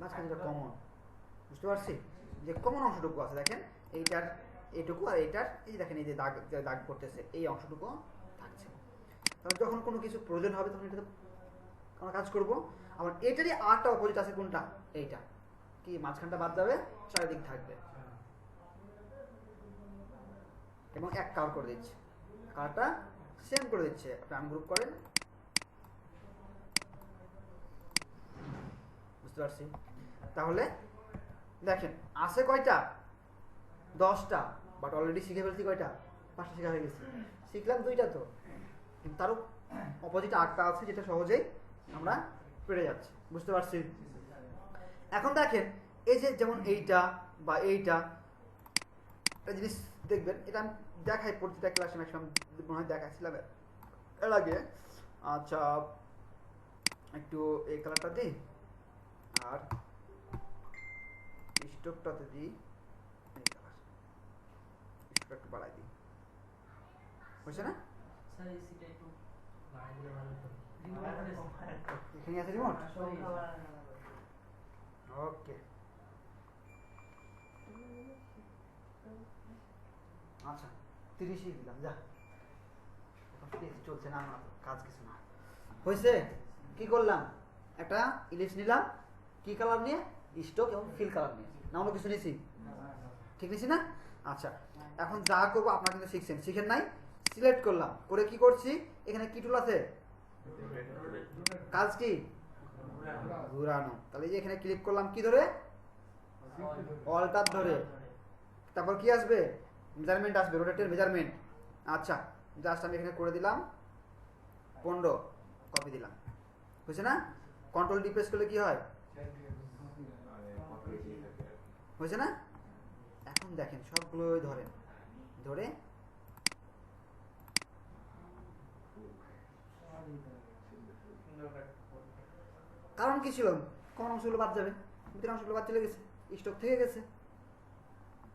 মাঝখানে যেটা কমন, বুঝতে পারছি যে কমন অংশটুকু আছে, দেখেন এইটার এইটুকু আর এইটার, এই দেখেন এই যে দাগ দাগ করতেছে, এই অংশটুকু থাকছে। তাহলে যখন কোনো কিছু প্রয়োজন হবে তখন এটাতে আমরা কাজ করব। আবার এটারই আরটা অপোজিট আছে, কোনটা? এইটা কি মাঝখানটা বাদ যাবে, চারিদিক থাকবে। এবং এক কালার করে দিচ্ছে, কালারটা সেম করে দিচ্ছে। আপনি আনগ্রুপ করেন, বুঝতে পারছি। তাহলে দেখেন আছে কয়টা? 10টা, বাট অলরেডি শিখে ফেলছি কয়টা? 5টা শেখা হয়ে গেছে। শিখলাম 2টা, তো কিন্তু তারও অপোজিট আরটা আছে, যেটা সহজেই আমরা পেরে যাচ্ছি, বুঝতে পারছি। এখন দেখেন এই যে যেমন এইটা বা এইটা, একটা জিনিস দেখবেন, এটা আমি দেখাই প্রতিটা ক্লাসে, ম্যাক্সিমাম মনে হয় দেখাচ্ছিলাম এর আগে। আচ্ছা, একটু এই কালারটা দিই, আর স্টোকটাতে দিই এই কালার, স্টোকটা একটু বাড়াই দিই, হয়েছে না? স্যার এই সিটটা একটু বাড়াই দিলে ভালো হতো। এখানে আছে রিমোট, ওকে। আচ্ছা 30-ই দিলাম, যা চলছে না আমার কাজ, কিছু না হয়েছে। কি করলাম? একটা ইলিশ নিলাম, কি কালার নিয়ে? স্টোক এবং ফিল কালার নিয়ে, না অন্য কিছু নিয়েছি? ঠিক নিয়েছি না? আচ্ছা, এখন যা করবো আপনারা কিন্তু শিখছেন, শিখেন নাই? সিলেক্ট করলাম, করে কি করছি? এখানে কি টুল আছে? কাজ কি? ঘুরানো। তাহলে এই যে এখানে ক্লিক করলাম, কি ধরে? অল্টার ধরে। তারপর কি আসবে? মেজারমেন্ট আসবে, রোটেটের মেজারমেন্ট। আচ্ছা, জাস্ট আমি এখানে করে দিলাম 15, কপি দিলাম, হয়েছে না? কন্ট্রোল ডি প্রেস করলে কি হয়? হয়েছে না? এখন দেখেন সবগুলো ধরেন, ধরে কারণ কি ছিল? কোন অংশগুলো বাদ যাবে? ভিতরের অংশগুলো বাদ চলে গেছে, স্টক থেকে গেছে,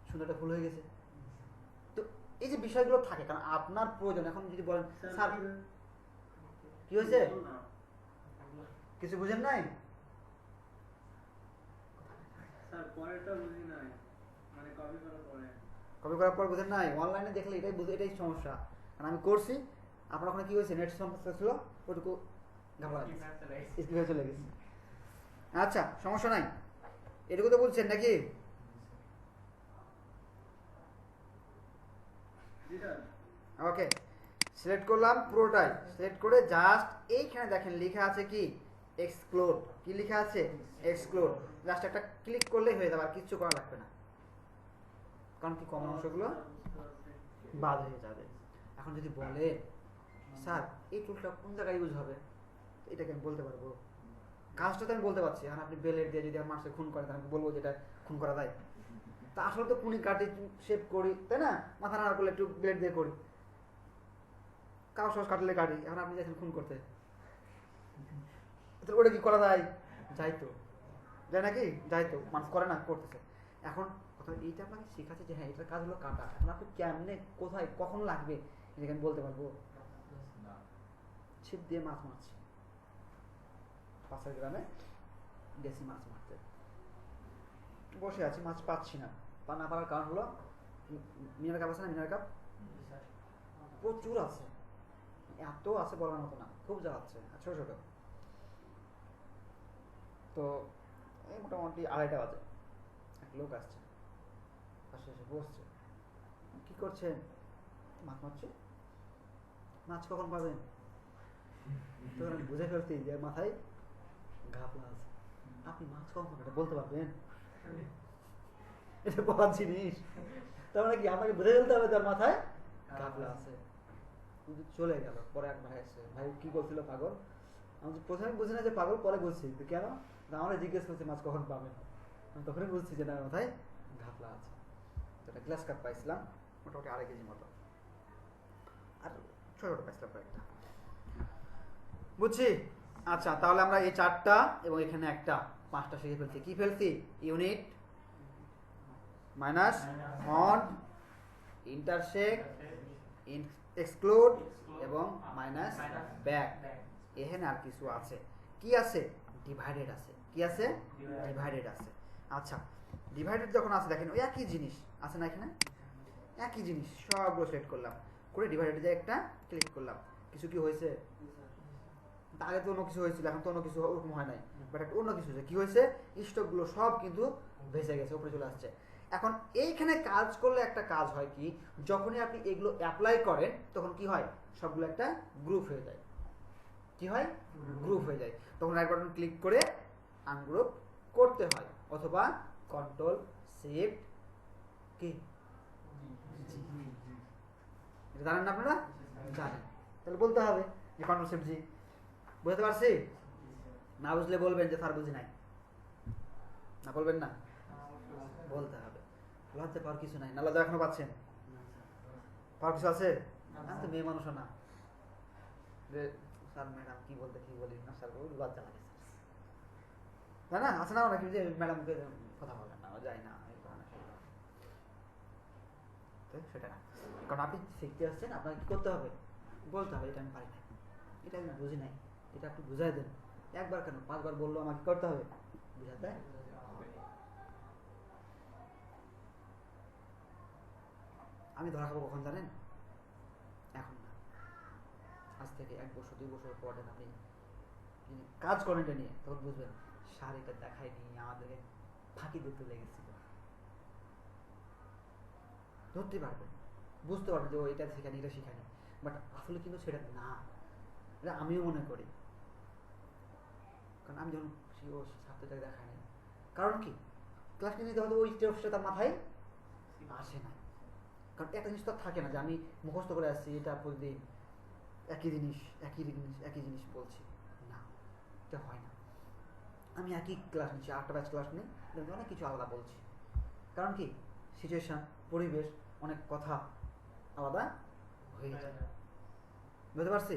সুন্দরটা ফুল হয়ে গেছে। তো এই যে বিষয়গুলো থাকে, কারণ আপনার প্রয়োজন। এখন যদি বলেন স্যার কি হয়েছে, কিছু বুঝেন নাই? স্যার পরেরটা বুঝি নাই, মানে কপি করার পরে। কপি করার পর বুঝেন নাই? অনলাইনে দেখলে এটাই এটাই সমস্যা। কারণ আমি করছি, আপনার ওখানে কি হয়েছে, নেট সমস্যা ছিল, ওটুকু ঘাবড়া স্কিপ হয়ে চলে গেছে। আচ্ছা, সমস্যা নাই, এটুকু তো বলছেন নাকি? ওকে, সিলেক্ট করলাম পুরোটাই, সিলেক্ট করে জাস্ট এইখানে দেখেন লেখা আছে কি? এক্সক্লুড। কি লেখা আছে? এক্সক্লুড। জাস্ট একটা ক্লিক করলেই হয়ে যাবে, আর কিচ্ছু করা লাগবে না, কারণ কি কমন অংশগুলো বাদ হয়ে যাবে। এখন যদি বলে স্যার এই টুলটা কোন জায়গায় ইউজ হবে, এটাকে আমি বলতে পারবো, কাজটা তো আমি বলতে পারছি। এখন আপনি বেলেট দিয়ে যদি আমার মাসে খুন করেন, আমি বলবো যেটা খুন করা যায়। তা আসলে তো কুনি কাটি শেপ করি, তাই না? মাথা নাড়া করলে একটু ব্লেড দিয়ে করি, কাউ সস কাটলে কাটি। এখন আপনি যাচ্ছেন খুন করতে, ওটা কি করা যায়? যাই তো, যায় নাকি? যাই তো, মানুষ করে না, করতেছে। এখন অর্থাৎ এইটা আপনাকে শেখাচ্ছে যে হ্যাঁ এটার কাজ হলো কাটা। এখন আপনি কেমনে কোথায় কখন লাগবে এটাকে আমি বলতে পারবো? ছিপ দিয়ে মাছ মারছি, পাশের গ্রামে গেছি মাছ মারতে, বসে আছি, মাছ পাচ্ছি না। না পারার কারণ হলো মিনার কাপ আছে না, মিনার কাপ প্রচুর আছে, এত আছে বলার মতো না, খুব জ্বালাচ্ছে, ছোট ছোট। তো এই মোটামুটি 2:30 বাজে, এক লোক আসছে, পাশে এসে বসছে। কি করছেন? মাছ মারছে। মাছ কখন পাবেন? তখন আমি বুঝে ফেলছি যে মাথায় ঘাপলা আছে। আপনি মাছ কখন পাবেন এটা বলতে পারবেন? এটা বলার জিনিস। তার মানে কি আপনাকে বুঝে ফেলতে হবে তার মাথায় ঘাপলা আছে। চলে গেল। পরে এক ভাই এসে, ভাই কি বলছিল পাগল? আমি প্রথমে বুঝি না যে পাগল, পরে বুঝছি কেন আমরা জিজ্ঞেস করছি মাছ কখন পাবেন, আমি তখনই বুঝছি যে না মাথায় ঘাপলা আছে। তো একটা গ্লাস কাপ পাইছিলাম মোটামুটি 2.5 কেজি মতো, আর ছোট ছোট পাইছিলাম কয়েকটা, বুঝছি। আচ্ছা, তাহলে আমরা এই 4টা এবং এখানে একটা 5টা শিখে ফেলছি। কি ফেলছি? Unit, minus, on, intersect, exclude এবং মাইনাস ব্যাক। এখানে আর কিছু আছে, কি আছে? ডিভাইডেড আছে। কি আছে? ডিভাইডেড আছে। আচ্ছা, ডিভাইডেড যখন আছে দেখেন ওই একই জিনিস আছে না, এখানে একই জিনিস সবগুলো সিলেক্ট করলাম, করে ডিভাইডেড যায় একটা ক্লিক করলাম। কিছু কি হয়েছে? আগে তো অন্য কিছু হয়েছিল, এখন তো অন্য কিছু ওরকম হয় নাই, বাট একটা অন্য কিছু হয়েছে। কি হয়েছে? স্টকগুলো সব কিন্তু ভেসে গেছে, উপরে চলে আসছে। এখন এইখানে কাজ করলে একটা কাজ হয় কি, যখনই আপনি এগুলো অ্যাপ্লাই করেন তখন কি হয়? সবগুলো একটা গ্রুপ হয়ে যায়। কি হয়? গ্রুপ হয়ে যায়। তখন রাইট বাটন ক্লিক করে আনগ্রুপ করতে হয়, অথবা কন্ট্রোল শিফট কি এটা জানেন না আপনারা? জানেন, তাহলে বলতে হবে যে কন্ট্রোল শিফট জি। বুঝতে পারছি? না বুঝলে বলবেন যে স্যার বুঝি নাই, না বলবেন না, বলতে হবে। লজ্জা পাওয়ার কিছু নাই। না লজ্জা এখনো পাচ্ছেন? পাওয়ার কিছু আছে? আমি তো মেয়ে মানুষও না যে স্যার ম্যাডাম কি বলতে কি বলি না, স্যার লজ্জা লাগে স্যার, না আছে না নাকি যে ম্যাডামকে কথা বলেন না, যাই না, সেটা না। কারণ আপনি শিখতে আসছেন, আপনাকে কি করতে হবে? বলতে হবে এটা আমি পারি না, এটা আমি বুঝি নাই, এটা আপনি বুঝাই দেন। একবার কেন 5 বার বললো আমাকে করতে হবে, বুঝাতে। আমি ধরা খাবো কখন জানেন? এখন না, আজ থেকে 1 বছর 2 বছর পর আপনি কাজ করেন এটা নিয়ে, তখন বুঝবেন শাড়িটা দেখায়নি, আমাদেরকে ফাঁকি দিতে লেগেছিল। ধরতে পারবেন, বুঝতে পারবেন যে ও এটা শেখানি, এটা শেখানি, বাট আসলে কিন্তু সেটা না, এটা আমিও মনে করি। কারণ আমি যখন ও ছাত্রটাকে দেখাই নাই, কারণ কি ক্লাস নিতে হয়তো ওই স্টেপসটা তার মাথায় আসে না। কারণ একটা জিনিস তো থাকে না যে আমি মুখস্থ করে আসছি, এটা প্রতিদিন একই জিনিস বলছি, না, এটা হয় না। আমি একই ক্লাস নিচ্ছি, 8টা ব্যাচ ক্লাস নিই, অনেক কিছু আলাদা বলছি। কারণ কি সিচুয়েশন, পরিবেশ, অনেক কথা আলাদা হয়ে যায়। বুঝতে পারছি?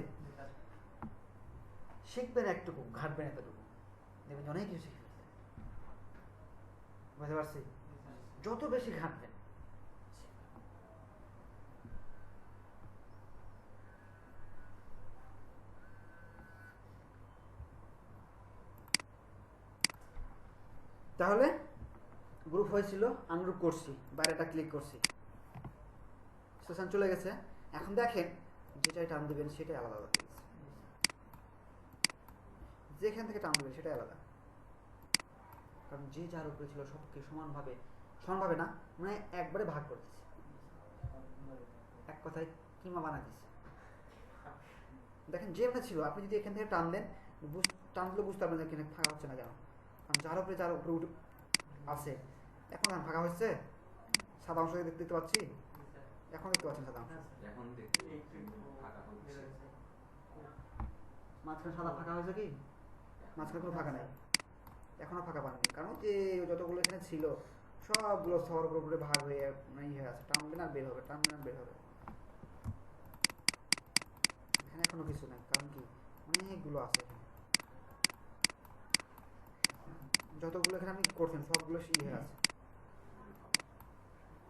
শিখবেন একটুকু, ঘাটবেন এতটুকু, দেখবেন অনেক কিছু শিখে ফেলছেন। বুঝতে পারছি? যত বেশি ঘাটবেন তাহলে গ্রুপ হয়েছিল, আনগ্রুপ করছি, বাইরেটা ক্লিক করছি, সেশন চলে গেছে। এখন দেখেন যেটাই টান দেবেন সেটাই আলাদা আলাদা হয়ে গেছে, যেখান থেকে টান দেবেন সেটাই আলাদা। কারণ যে যার উপরে ছিল সবকে সমানভাবে না, মানে একবারে ভাগ করে দিচ্ছে, এক কথায় কিমা বানা দিচ্ছে। দেখেন যেখানে ছিল, আপনি যদি এখান থেকে টান দেন, টান দিলে বুঝতে পারবেন এখানে ফাঁকা হচ্ছে না কেন। কারণ যার উপরে উঠে আছে, এখন ফাঁকা হচ্ছে, সাদা অংশ দেখতে পাচ্ছি, এখন দেখতে পাচ্ছেন সাদা অংশ, মাঝখানে সাদা ফাঁকা হয়েছে কি? মাঝখানে কোনো ফাঁকা নাই, এখনো ফাঁকা পাননি। কারণ যে যতগুলো এখানে ছিল সবগুলো সবার উপরে ভাগ হয়ে ইয়ে আছে, টানবেন আর বের হবে, টানবেন আর বের হবে। এখানে এখনো কিছু নাই, কারণ কি অনেকগুলো আছে এখানে, যতগুলো এখানে আপনি করছেন সবগুলো ইয়ে আছে।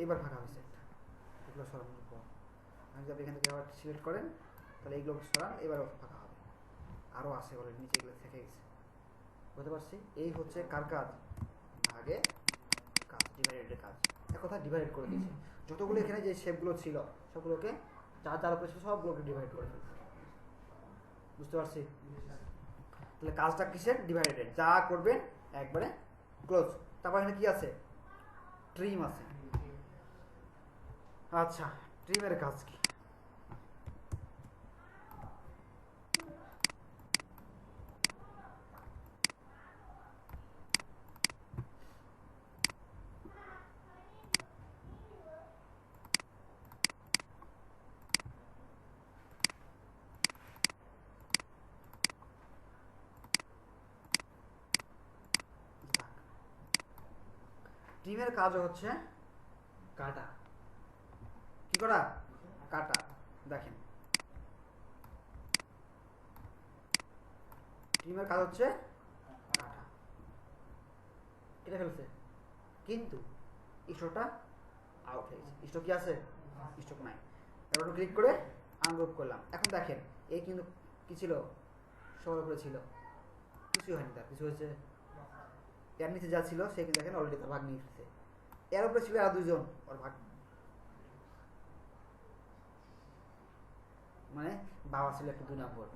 এবার ফাঁকা হয়েছে একটা, এগুলো সরানোর পর আমি যদি আপনি এখান থেকে আবার সিলেক্ট করেন তাহলে এইগুলো সরান, এবারও ফাঁকা হবে। আরও আসে অলরেডি, নিচে এগুলো থেকে গেছে, বুঝতে পারছি। এই হচ্ছে কার কাজ? ভাগে কাজ, ডিভাইডেডের কাজ। এক কথা ডিভাইড করে দিয়েছে, যতগুলো এখানে যে শেপগুলো ছিল সবগুলোকে, যার যার উপরে ছিল সবগুলোকে ডিভাইড করে ফেলছে, বুঝতে পারছি। তাহলে কাজটা কিসের? ডিভাইডেড, যা করবেন একবারে ক্লোজ। তারপর এখানে কি আছে? ট্রিম আছে। আচ্ছা, ট্রিমের কাজ কি? ট্রিমের কাজ হচ্ছে কাটা। কি করা? কাটা। দেখেন ট্রিমের কাজ হচ্ছে কাটা, কেটে ফেলছে, কিন্তু স্টকটা আউট হয়ে গেছে। স্টক কি আছে? স্টক নাই। এবার ক্লিক করে আনগ্রুপ করলাম। এখন দেখেন এই কিন্তু কি ছিল? সবার উপরে ছিল, কিছুই হয়নি, তার কিছু হয়েছে? এর নিচে যা ছিল সে কিন্তু দেখেন অলরেডি তার ভাগ নিয়ে এসেছে। এর উপরে ছিল আর দুজন, ওর ভাগ, মানে বাবা ছিল একটু 2 নম্বর,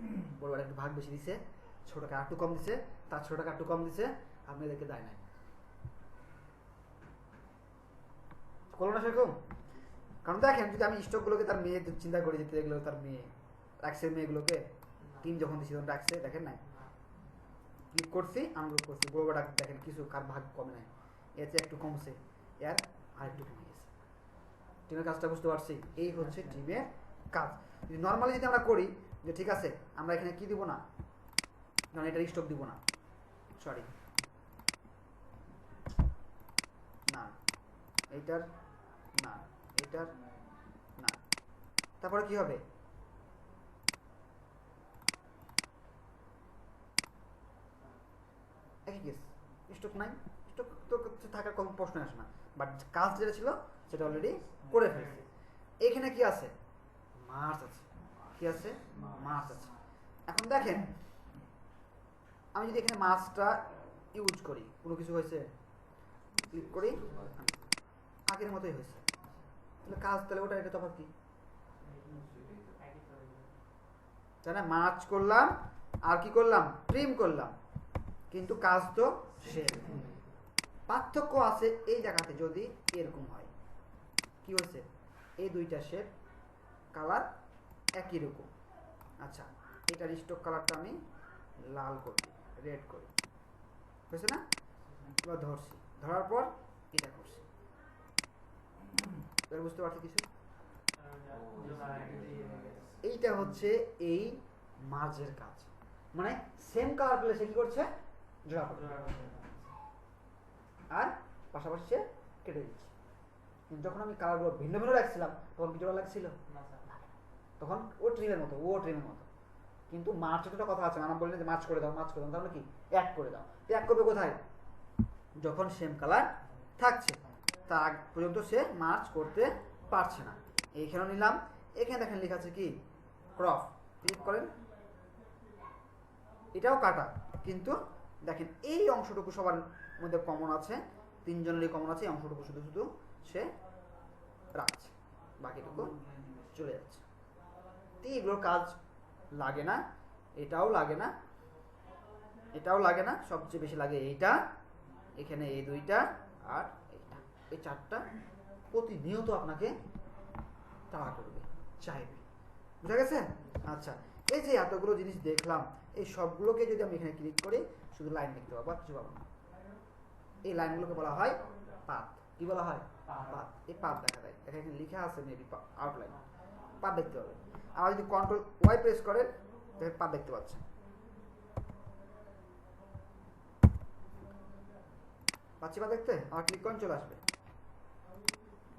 বড় একটু ভাগ বেশি দিছে, ছোটকে একটু কম দিছে, তার ছোটকে একটু কম দিছে, আপনি এদেরকে দেয় নাই। করলো না সেরকম? কারণ দেখেন যদি আমি স্টকগুলোকে তার মেয়ে চিন্তা করি, যেতে এগুলো তার মেয়ে রাখছে, মেয়েগুলোকে টিম যখন দিচ্ছি তখন রাখছে, দেখেন নাই? ক্লিক করছি, আনগ্রুপ করছি, বড় বড় দেখেন কিছু কার ভাগ কমে নাই, এর চেয়ে একটু কমছে, এর আর একটু কমে গেছে। টিমের কাজটা বুঝতে পারছি। এই হচ্ছে টিমের কাজ। যদি নর্মালি যদি আমরা করি যে ঠিক আছে আমরা এখানে কি দিব না, কারণ এটার স্টক দিব না, সরি না, এইটার না, এইটার না, তারপরে কি হবে? একই কেস, স্টক নাই, স্টক তো থাকার কোনো প্রশ্ন আসে না, বাট কাজ যেটা ছিল সেটা অলরেডি করে ফেলছে। এখানে কি আছে? মার্চ আছে। কি আছে? মার্চ আছে। এখন দেখেন আমি যদি এখানে মার্চটা ইউজ করি, কোনো কিছু হয়েছে? ক্লিক করি, আগের মতোই হয়েছে। তাহলে কাজ, তাহলে ওটা এটা তফাৎ কি? তাই না? মার্চ করলাম আর কি করলাম? ট্রিম করলাম, কিন্তু কাজ তো সেম। পার্থক্য আছে এই জায়গাতে, যদি এরকম হয় কি হয়েছে? এই দুইটা শেপ কালার একই রকম। আচ্ছা, এটার স্টক কালারটা আমি লাল করি, রেড করি, হয়েছে না? এবার ধরছি, ধরার পর এটা করছি, এবার বুঝতে পারছি কিছু? এইটা হচ্ছে এই মার্জের কাজ, মানে সেম কালার পেলে সে কি করছে? জোড়া করছে, আর পাশাপাশি সে কেটে দিচ্ছে। কিন্তু যখন আমি কালারগুলো ভিন্ন ভিন্ন রাখছিলাম তখন কি জোড়া লাগছিল? তখন ও ট্রিমের মতো, ও ট্রিমের মতো। কিন্তু মার্চ একটা কথা আছে, আমরা বলি না যে মার্চ করে দাও, মার্চ করে দাও, তাহলে কি এক করে দাও। এক করবে কোথায়? যখন সেম কালার থাকছে, তার আগ পর্যন্ত সে মার্চ করতে পারছে না। এইখানেও নিলাম, এখানে দেখেন লেখা আছে কি? ক্রপ। ক্লিক করেন, এটাও কাটা, কিন্তু দেখেন এই অংশটুকু সবার মধ্যে কমন আছে, তিনজনেরই কমন আছে, এই অংশটুকু শুধু শুধু সে রাখছে, বাকিটুকু চলে যাচ্ছে। এগুলোর কাজ লাগে না, এটাও লাগে না, এটাও লাগে না, সবচেয়ে বেশি লাগে এইটা, এখানে এই দুইটা আর এইটা, এই চারটা প্রতিনিয়ত আপনাকে তাড়া করবে, চাইবে। বুঝা গেছে? আচ্ছা, এই যে এতগুলো জিনিস দেখলাম, এই সবগুলোকে যদি আমি এখানে ক্লিক করি শুধু লাইন দেখতে পাবো, আর কিছু পাবো না। এই লাইনগুলোকে বলা হয় পাথ। কি বলা হয়? পাথ। এই পাথ দেখা যায়, এখানে লেখা আছে মেবি আউটলাইন, পাথ দেখতে পাবে। আর যদি কন্ট্রোল ওয়াই প্রেস করেন দেখেন পাথ দেখতে পাচ্ছেন। পাচ্ছি পাথ দেখতে? আবার ক্লিক করেন চলে আসবে,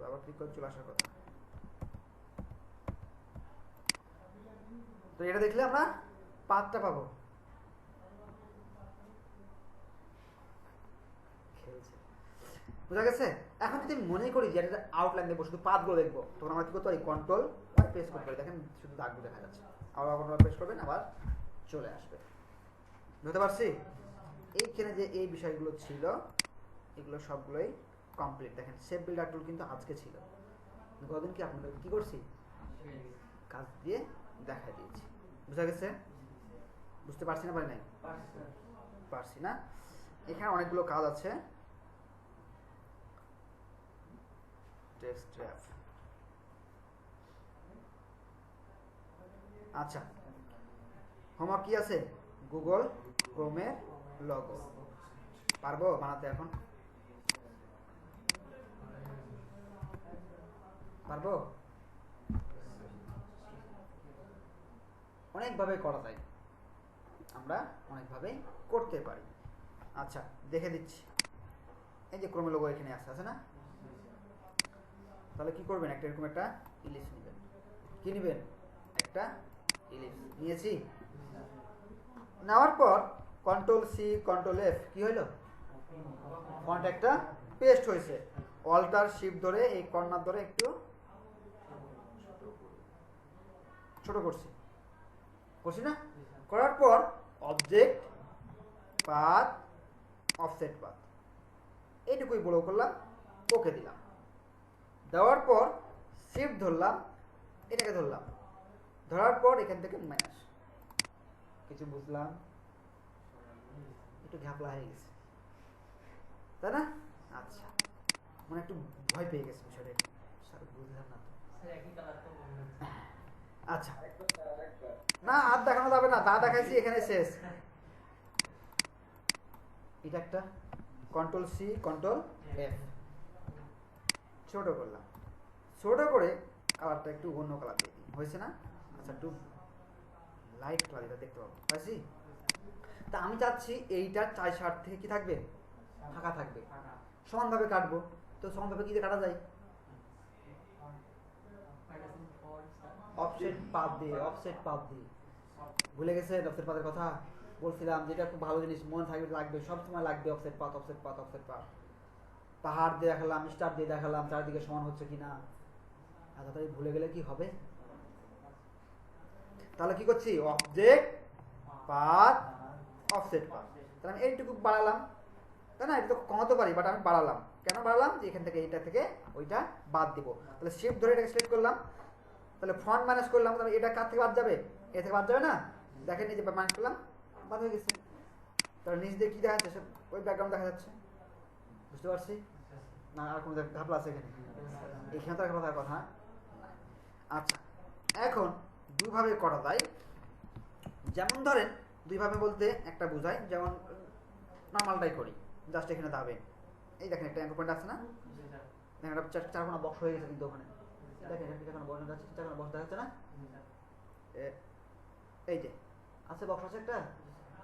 আবার ক্লিক করেন চলে আসার কথা। তো এটা দেখলে আমরা পাথটা পাবো। খেলছে, বুঝা গেছে? এখন যদি আমি মনে করি যে এটা আউটলাইন দেখবো, শুধু পাতগুলো দেখবো, তখন আমরা কি করতে পারি, কন্ট্রোল প্রেস করতে পারি। দেখেন শুধু দাগগুলো দেখা যাচ্ছে, আবার কন্ট্রোল প্রেস করবেন, আবার চলে আসবে। বুঝতে পারছি? এইখানে যে এই বিষয়গুলো ছিল এগুলো সবগুলোই কমপ্লিট। দেখেন শেপ বিল্ডার টুল কিন্তু আজকে ছিল, গতদিন কি আপনাদের কি করছি, কাজ দিয়ে দেখাই দিয়েছি। বুঝা গেছে? বুঝতে পারছি না পারি নাই? পারছি না। এখানে অনেকগুলো কাজ আছে। টেক্সট ট্র্যাপ, আচ্ছা হোমওয়ার্ক কি আছে, গুগল ক্রোমের লোগো পারবো বানাতে? এখন পারবো? অনেকভাবে করা যায়, আমরা অনেকভাবে করতে পারি। আচ্ছা দেখে দিচ্ছি, এই যে ক্রোমের লোগো এখানে আছে না? তাহলে কি করবেন, একটা এরকম একটা ইলিশ নেবেন। কি নেবেন? একটা ইলিশ নিয়েছি। নেওয়ার পর কন্ট্রোল সি কন্ট্রোল এফ, কি হইলো, ফন্ট একটা পেস্ট হয়েছে। অল্টার শিফট ধরে এই কর্নার ধরে একটু ছোট করছি, করছি না? করার পর অবজেক্ট পাথ অফসেট পাথ এইটুকুই বড় করলাম, ওকে দিলাম। দেওয়ার পর শিফট ধরলাম, এটাকে ধরলাম, ধরার পর এখান থেকে মাইনাস, কিছু বুঝলাম, একটু ঘাপলা হয়ে গেছে তাই না? আচ্ছা মানে একটু ভয় পেয়ে গেছে বিষয়টা, বুঝলাম না তো। আচ্ছা না আর দেখানো যাবে না, তা দেখাইছি এখানে শেষ। এটা একটা কন্ট্রোল সি কন্ট্রোল এফ, ছোট করলাম, ছোট করে কালারটা একটু অন্য কালার দিয়ে দিই, হয়েছে না? আচ্ছা একটু লাইট কালার এটা দেখতে পাবো, পাইছি? তা আমি চাচ্ছি এইটার 4 থেকে কি থাকবে, ফাঁকা থাকবে, সমানভাবে কাটবো। তো সমানভাবে কি দিয়ে কাটা যায়, অফসেট পাথ দিয়ে। অফসেট পাথ দিয়ে ভুলে গেছেন? অফসেট পাথের কথা বলছিলাম, যেটা খুব ভালো জিনিস, মনে থাকবে, লাগবে, সবসময় লাগবে। Offset path offset path offset path. পাহাড় দিয়ে দেখালাম, স্টার দিয়ে দেখালাম, চারিদিকে সমান হচ্ছে কিনা, এত তাড়াতাড়ি ভুলে গেলে কি হবে? তাহলে কি করছি, অবজেক্ট পাথ অফসেট পাথ। তাহলে আমি এইটুকু বাড়ালাম, তাই না? এটা তো কমাতে পারি, বাট আমি বাড়ালাম। কেন বাড়ালাম? যে এখান থেকে এইটা থেকে ওইটা বাদ দিব। তাহলে শিফট ধরে এটাকে সিলেক্ট করলাম, তাহলে ফ্রন্ট মাইনাস করলাম, তাহলে এটা কার থেকে বাদ যাবে, এ থেকে বাদ যাবে না? দেখেন এই যে মাইনাস করলাম, বাদ হয়ে গেছে। তাহলে নিচ দিয়ে কি দেখা যাচ্ছে, ওই ব্যাকগ্রাউন্ড দেখা যাচ্ছে। বুঝতে পারছি না? আর কোনো ঘাপলা আছে এখানে? এখানে তো ঘাপলার কথা। আচ্ছা এখন দুভাবে করা যায়। যেমন ধরেন দুইভাবে বলতে একটা বোঝায়, যেমন নর্মালটাই করি, জাস্ট এখানে দাবেন, এই দেখেন একটা অ্যাঙ্কর পয়েন্ট আছে না, দেখেন একটা চারকোনা বক্স হয়ে গেছে কিন্তু ওখানে, দেখেন এটা চারকোনা বক্স যাচ্ছে, চারকোনা বক্স দেখা যাচ্ছে না? এই যে আছে বক্স আছে একটা,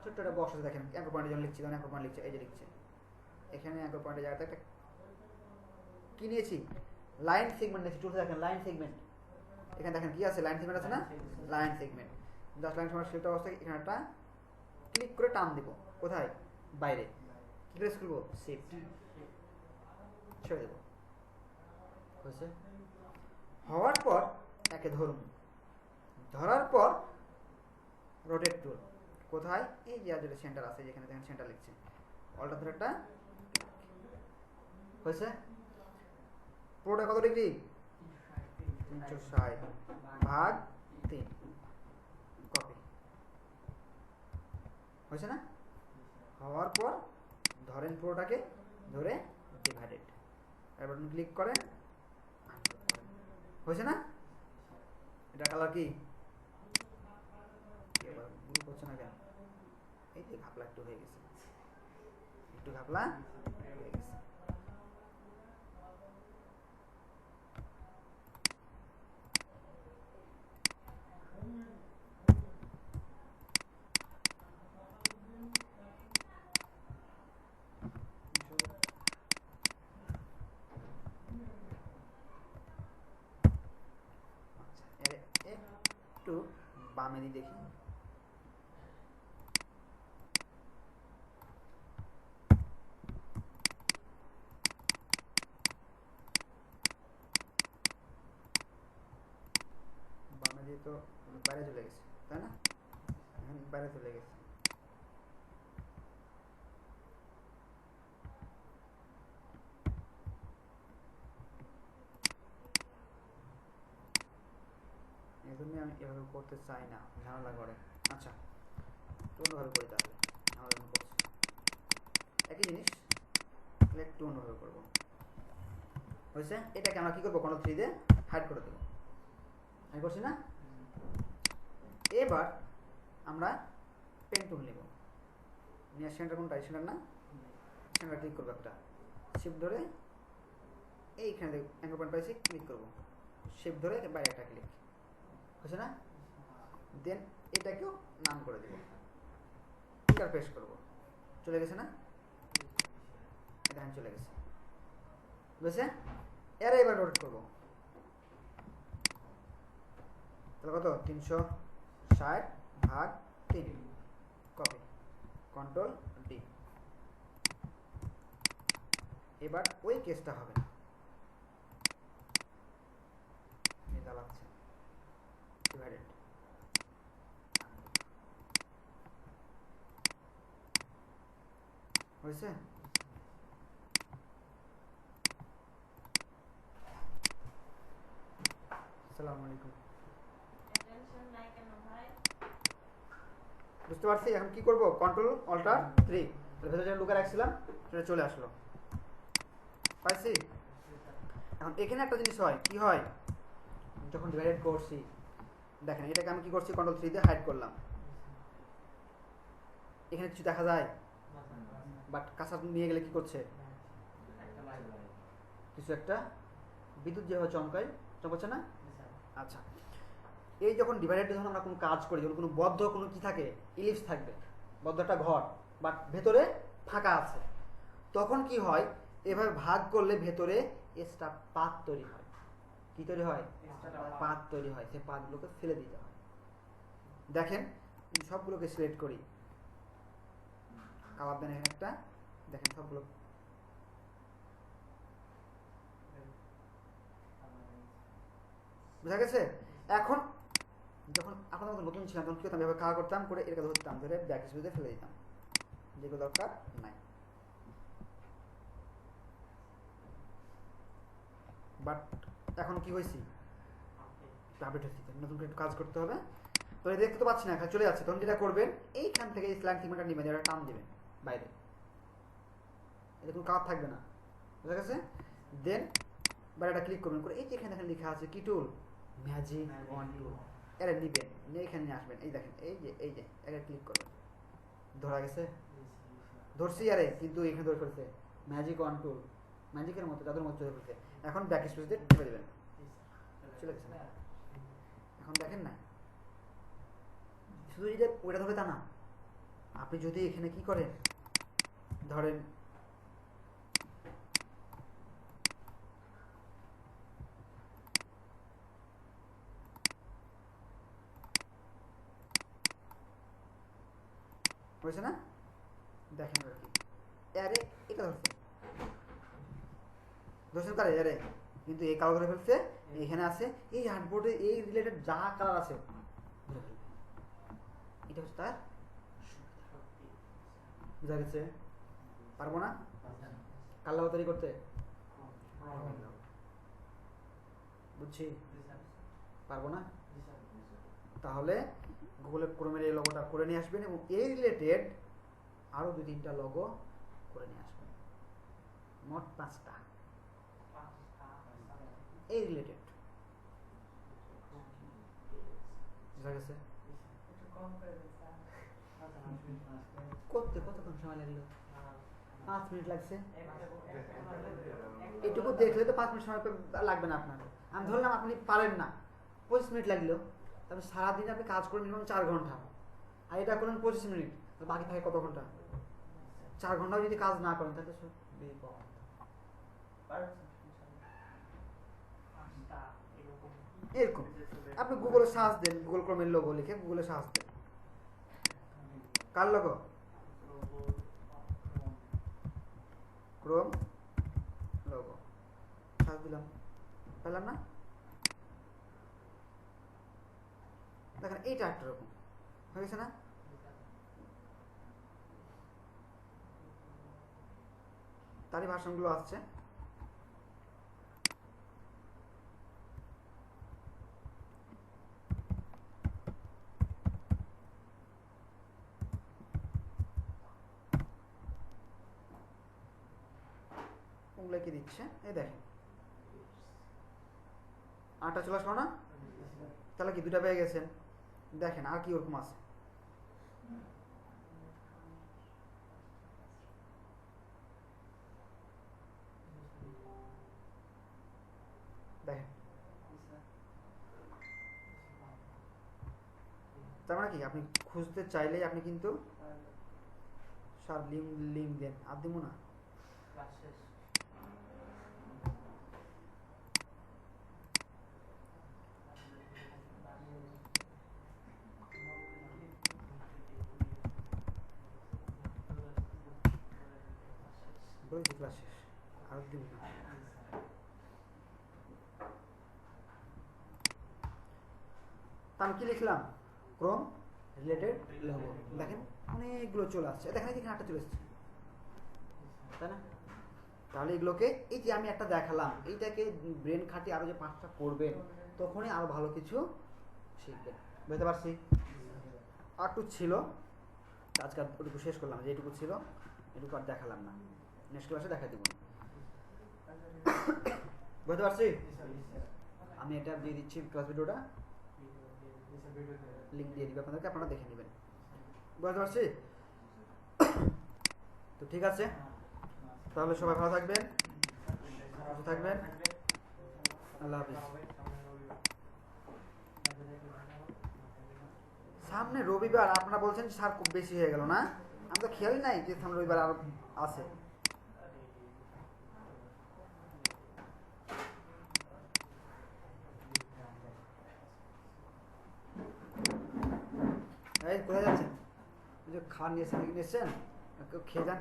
ছোট্ট একটা বক্স আছে, দেখেন অ্যাঙ্কর পয়েন্টের জন্য লিখছি, অ্যাঙ্কর পয়েন্ট লিখছে, এই যে লিখছে এখানে অ্যাঙ্কর পয়েন্টের জায়গাতে একটা কি নিয়েছি, লাইন সেগমেন্ট নিয়েছি। চলতে দেখেন লাইন সেগমেন্ট, এখানে দেখেন কি আছে, লাইন সেগমেন্ট আছে না? Line segment, just line segment select অবস্থায় এখানে একটা ক্লিক করে টান দিব, কোথায়, বাইরে, কি প্রেস করবো, শিফট, ছেড়ে দেবো, হয়েছে? হওয়ার পর একে ধরুন, ধরার পর রোটেট টুল, কোথায়, এই যে যেটা সেন্টার আছে, যেখানে দেখেন সেন্টার লিখছে, অল্টার ধরে একটা, হয়েছে? পুরোটা কত ডিগ্রি, 360 ভাগ 3, কপি, হয়েছে না? হওয়ার পর ধরেন পুরোটাকে, ধরে ডিভাইডেড, এবার ক্লিক করেন, হয়েছে না? এটা কালার কি, গ্রুপ হচ্ছে না কেন, এই যে ঘাপলা একটু হয়ে গেছে, একটু ঘাপলা হয়ে গেছে। একটু বামে দিয়ে দেখি, যেহেতু বাইরে চলে গেছে, তাই না? এখন বাইরে চলে গেছে। এই জন্যই আমি এভাবে করতে চাই না, ঝামেলা করে। আচ্ছা, একটু অন্যভাবে করি তাহলে। ঝামেলা করছি একই জিনিস, তাহলে একটু অন্যভাবে করবো। হয়েছে? এটাকে আমরা কি করবো? Ctrl 3 দিয়ে হাইড করে দেবো। হাইড করছি না? এবার আমরা পেন টুল নেব, নিয়ে সেন্টার কোনটা? সেন্টার না, সেন্টার ক্লিক করবো একটা, শিফট ধরে এইখানে অ্যাঙ্গেল পয়েন্ট পাইছি, ক্লিক করবো, শিফট ধরে বাইরে একটা ক্লিক, হয়েছে না? দেন এটাকেও নাম করে দেবো, এন্টার প্রেস করবো, চলে গেছে না? দেখেন চলে গেছে, বুঝেছে? এর এবার রোটেট করবো, তাহলে কত? 360/3, কপি, Ctrl D। এবার ওই কেসটা হবে না, এটা লাগছে ডিভাইডেড, হয়েছে? আসসালামু আলাইকুম। বুঝতে পারছি? এখন কি করবো? Ctrl Alt 3, ভেতরে যে লুকা রাখছিলাম সেটা চলে আসলো, পাইছি? এখন এখানে একটা জিনিস হয়, কি হয় যখন ডিভাইড করছি, দেখেন এটাকে আমি কি করছি? Ctrl 3 দিয়ে হাইড করলাম, এখানে কিছু দেখা যায়, বাট কাঁচা নিয়ে গেলে কি করছে? কিছু একটা বিদ্যুৎ যেভাবে চমকাচ্ছে না? আচ্ছা, এই যখন ডিভাইডেড যখন আমরা কোনো কাজ করি, যখন কোনো বদ্ধ কোনো কি থাকে, ইলিপস থাকবে, বদ্ধ একটা ঘর, বাট ভেতরে ফাঁকা আছে, তখন কি হয়? এভাবে ভাগ করলে ভেতরে এক্সট্রা পাত তৈরি হয়। কি তৈরি হয়? পাত তৈরি হয়। সেই পাতগুলোকে ফেলে দিতে হয়। দেখেন সবগুলোকে সিলেক্ট করি, কালার দেন এখানে একটা, দেখেন সবগুলো বুঝা গেছে? এখন যখন আপনার মতো নতুন ছিলাম তখন কি করতাম? এভাবে কালার করতাম, করে এটাকে ধরতাম, ধরে ব্যাক স্পেসে ফেলে দিতাম, যেগুলো দরকার নাই। বাট এখন কি হয়েছি? আপডেট হচ্ছে, নতুন করে কাজ করতে হবে, তো দেখতে তো পাচ্ছি না, এখানে চলে যাচ্ছে। তখন যেটা করবেন, এইখান থেকে এই স্ল্যান্ট সিগমেন্টটা নেবেন, এটা টান দিবেন বাইরে, এটা কোনো কাজ থাকবে না, বুঝা গেছে? দেন বাইরেটা ক্লিক করবেন, করে এই যে এখানে লেখা আছে কি টুল? ম্যাজিক ওয়ান টুল, এটা নিবেন, নিয়ে এখানে নিয়ে আসবেন, এই দেখেন এই যে এটা ক্লিক করবেন, ধরা গেছে? ধরছি আরে, কিন্তু এখানে ধরে ফেলছে ম্যাজিক ওয়ান টুল, ম্যাজিকের মতো তাদের মতো ধরে ফেলছে। এখন ব্যাক স্পেস দিয়ে টিপে দেবেন, চলে গেছে। এখন দেখেন না, শুধু যদি ওইটা ধরে তা না, আপনি যদি এখানে কি করেন, ধরেন হয়েছে না? দেখেন আর কি, আরে এটা ধরছেন কারে আরে, কিন্তু এই কালো করে ফেলছে, এখানে আছে এই আর্টবোর্ডে এই রিলেটেড যা কালার আছে ধরে ফেলবে, এটা হচ্ছে তার বুঝা গেছে? পারবো না কালো তৈরি করতে, বুঝছি? পারবো না? তাহলে গুগলে ক্রোমের এই লগোটা করে নিয়ে আসবেন এবং এই রিলেটেড আরো 2-3টা লগো করে নিয়ে আসবেন, মোট 5টা এই রিলেটেড, বুঝা গেছে? করতে কতক্ষণ সময় লাগলো? 5 মিনিট লাগছে। এটুকু দেখলে তো 5 মিনিট সময় লাগবে না আপনার। আমি ধরলাম আপনি পারেন না, 25 মিনিট লাগলো, তারপরে সারাদিন আপনি কাজ করেন মিনিমাম 4 ঘন্টা, আর এটা করেন 25 মিনিট, বাকি থাকে কত ঘন্টা? 4 ঘন্টাও যদি কাজ না করেন তাহলে এরকম আপনি গুগলে সার্চ দেন, গুগল ক্রোমের লোগো লিখে গুগলে সার্চ দেন, কার লোগো? ক্রোম লোগো সার্চ দিলাম, পেলাম না? দেখেন এইটা একটা রকম হয়ে গেছে না? তারই ভার্সনগুলো আসছে। ওগুলো কি দিচ্ছে এই দেখেন, 8টা চলে আসলো না? তাহলে কি 2টা পেয়ে গেছেন? দেখেন আর কি ওরকম আছে। দেখেন তার মানে কি আপনি খুঁজতে চাইলেই আপনি কিন্তু সব লিঙ্ক দেন। আর দিব না, ক্লাস শেষ। বলেছি ক্লাস শেষ, আর দিব না। তা আমি কি লিখলাম? Chrome related logo. দেখেন অনেকগুলো চলে আসছে, দেখেন এখানে 8টা চলে এসেছে, তাই না? তাহলে এগুলোকে এই যে আমি একটা দেখালাম, এইটাকে ব্রেন খাটিয়ে আরো যে 5টা করবেন তখনই আরো ভালো কিছু শিখবেন। বুঝতে পারছি? আর একটু ছিল, আজকে ওটুকু শেষ করলাম, যেটুকু ছিল এটুকু আর দেখালাম না, নেক্সট ক্লাসে দেখা দিব। বুঝতে পারছি? আমি এটা দিয়ে দিচ্ছি ক্লাস ভিডিওটা, লিঙ্ক দিয়ে দিবে আপনাদেরকে, আপনারা দেখে নেবেন। বুঝতে পারছি? তো ঠিক আছে, তাহলে সবাই ভালো থাকবেন, সুস্থ থাকবেন। আল্লাহ হাফিজ। সামনে রবিবার আপনারা বলছেন স্যার খুব বেশি হয়ে গেল না? আমি তো খেয়ালই নাই যে সামনে রবিবার আরো আছে। এই কোথায় যাচ্ছেন? যে খাওয়ার নিয়েছেন, নিয়েছেন খেয়ে যান।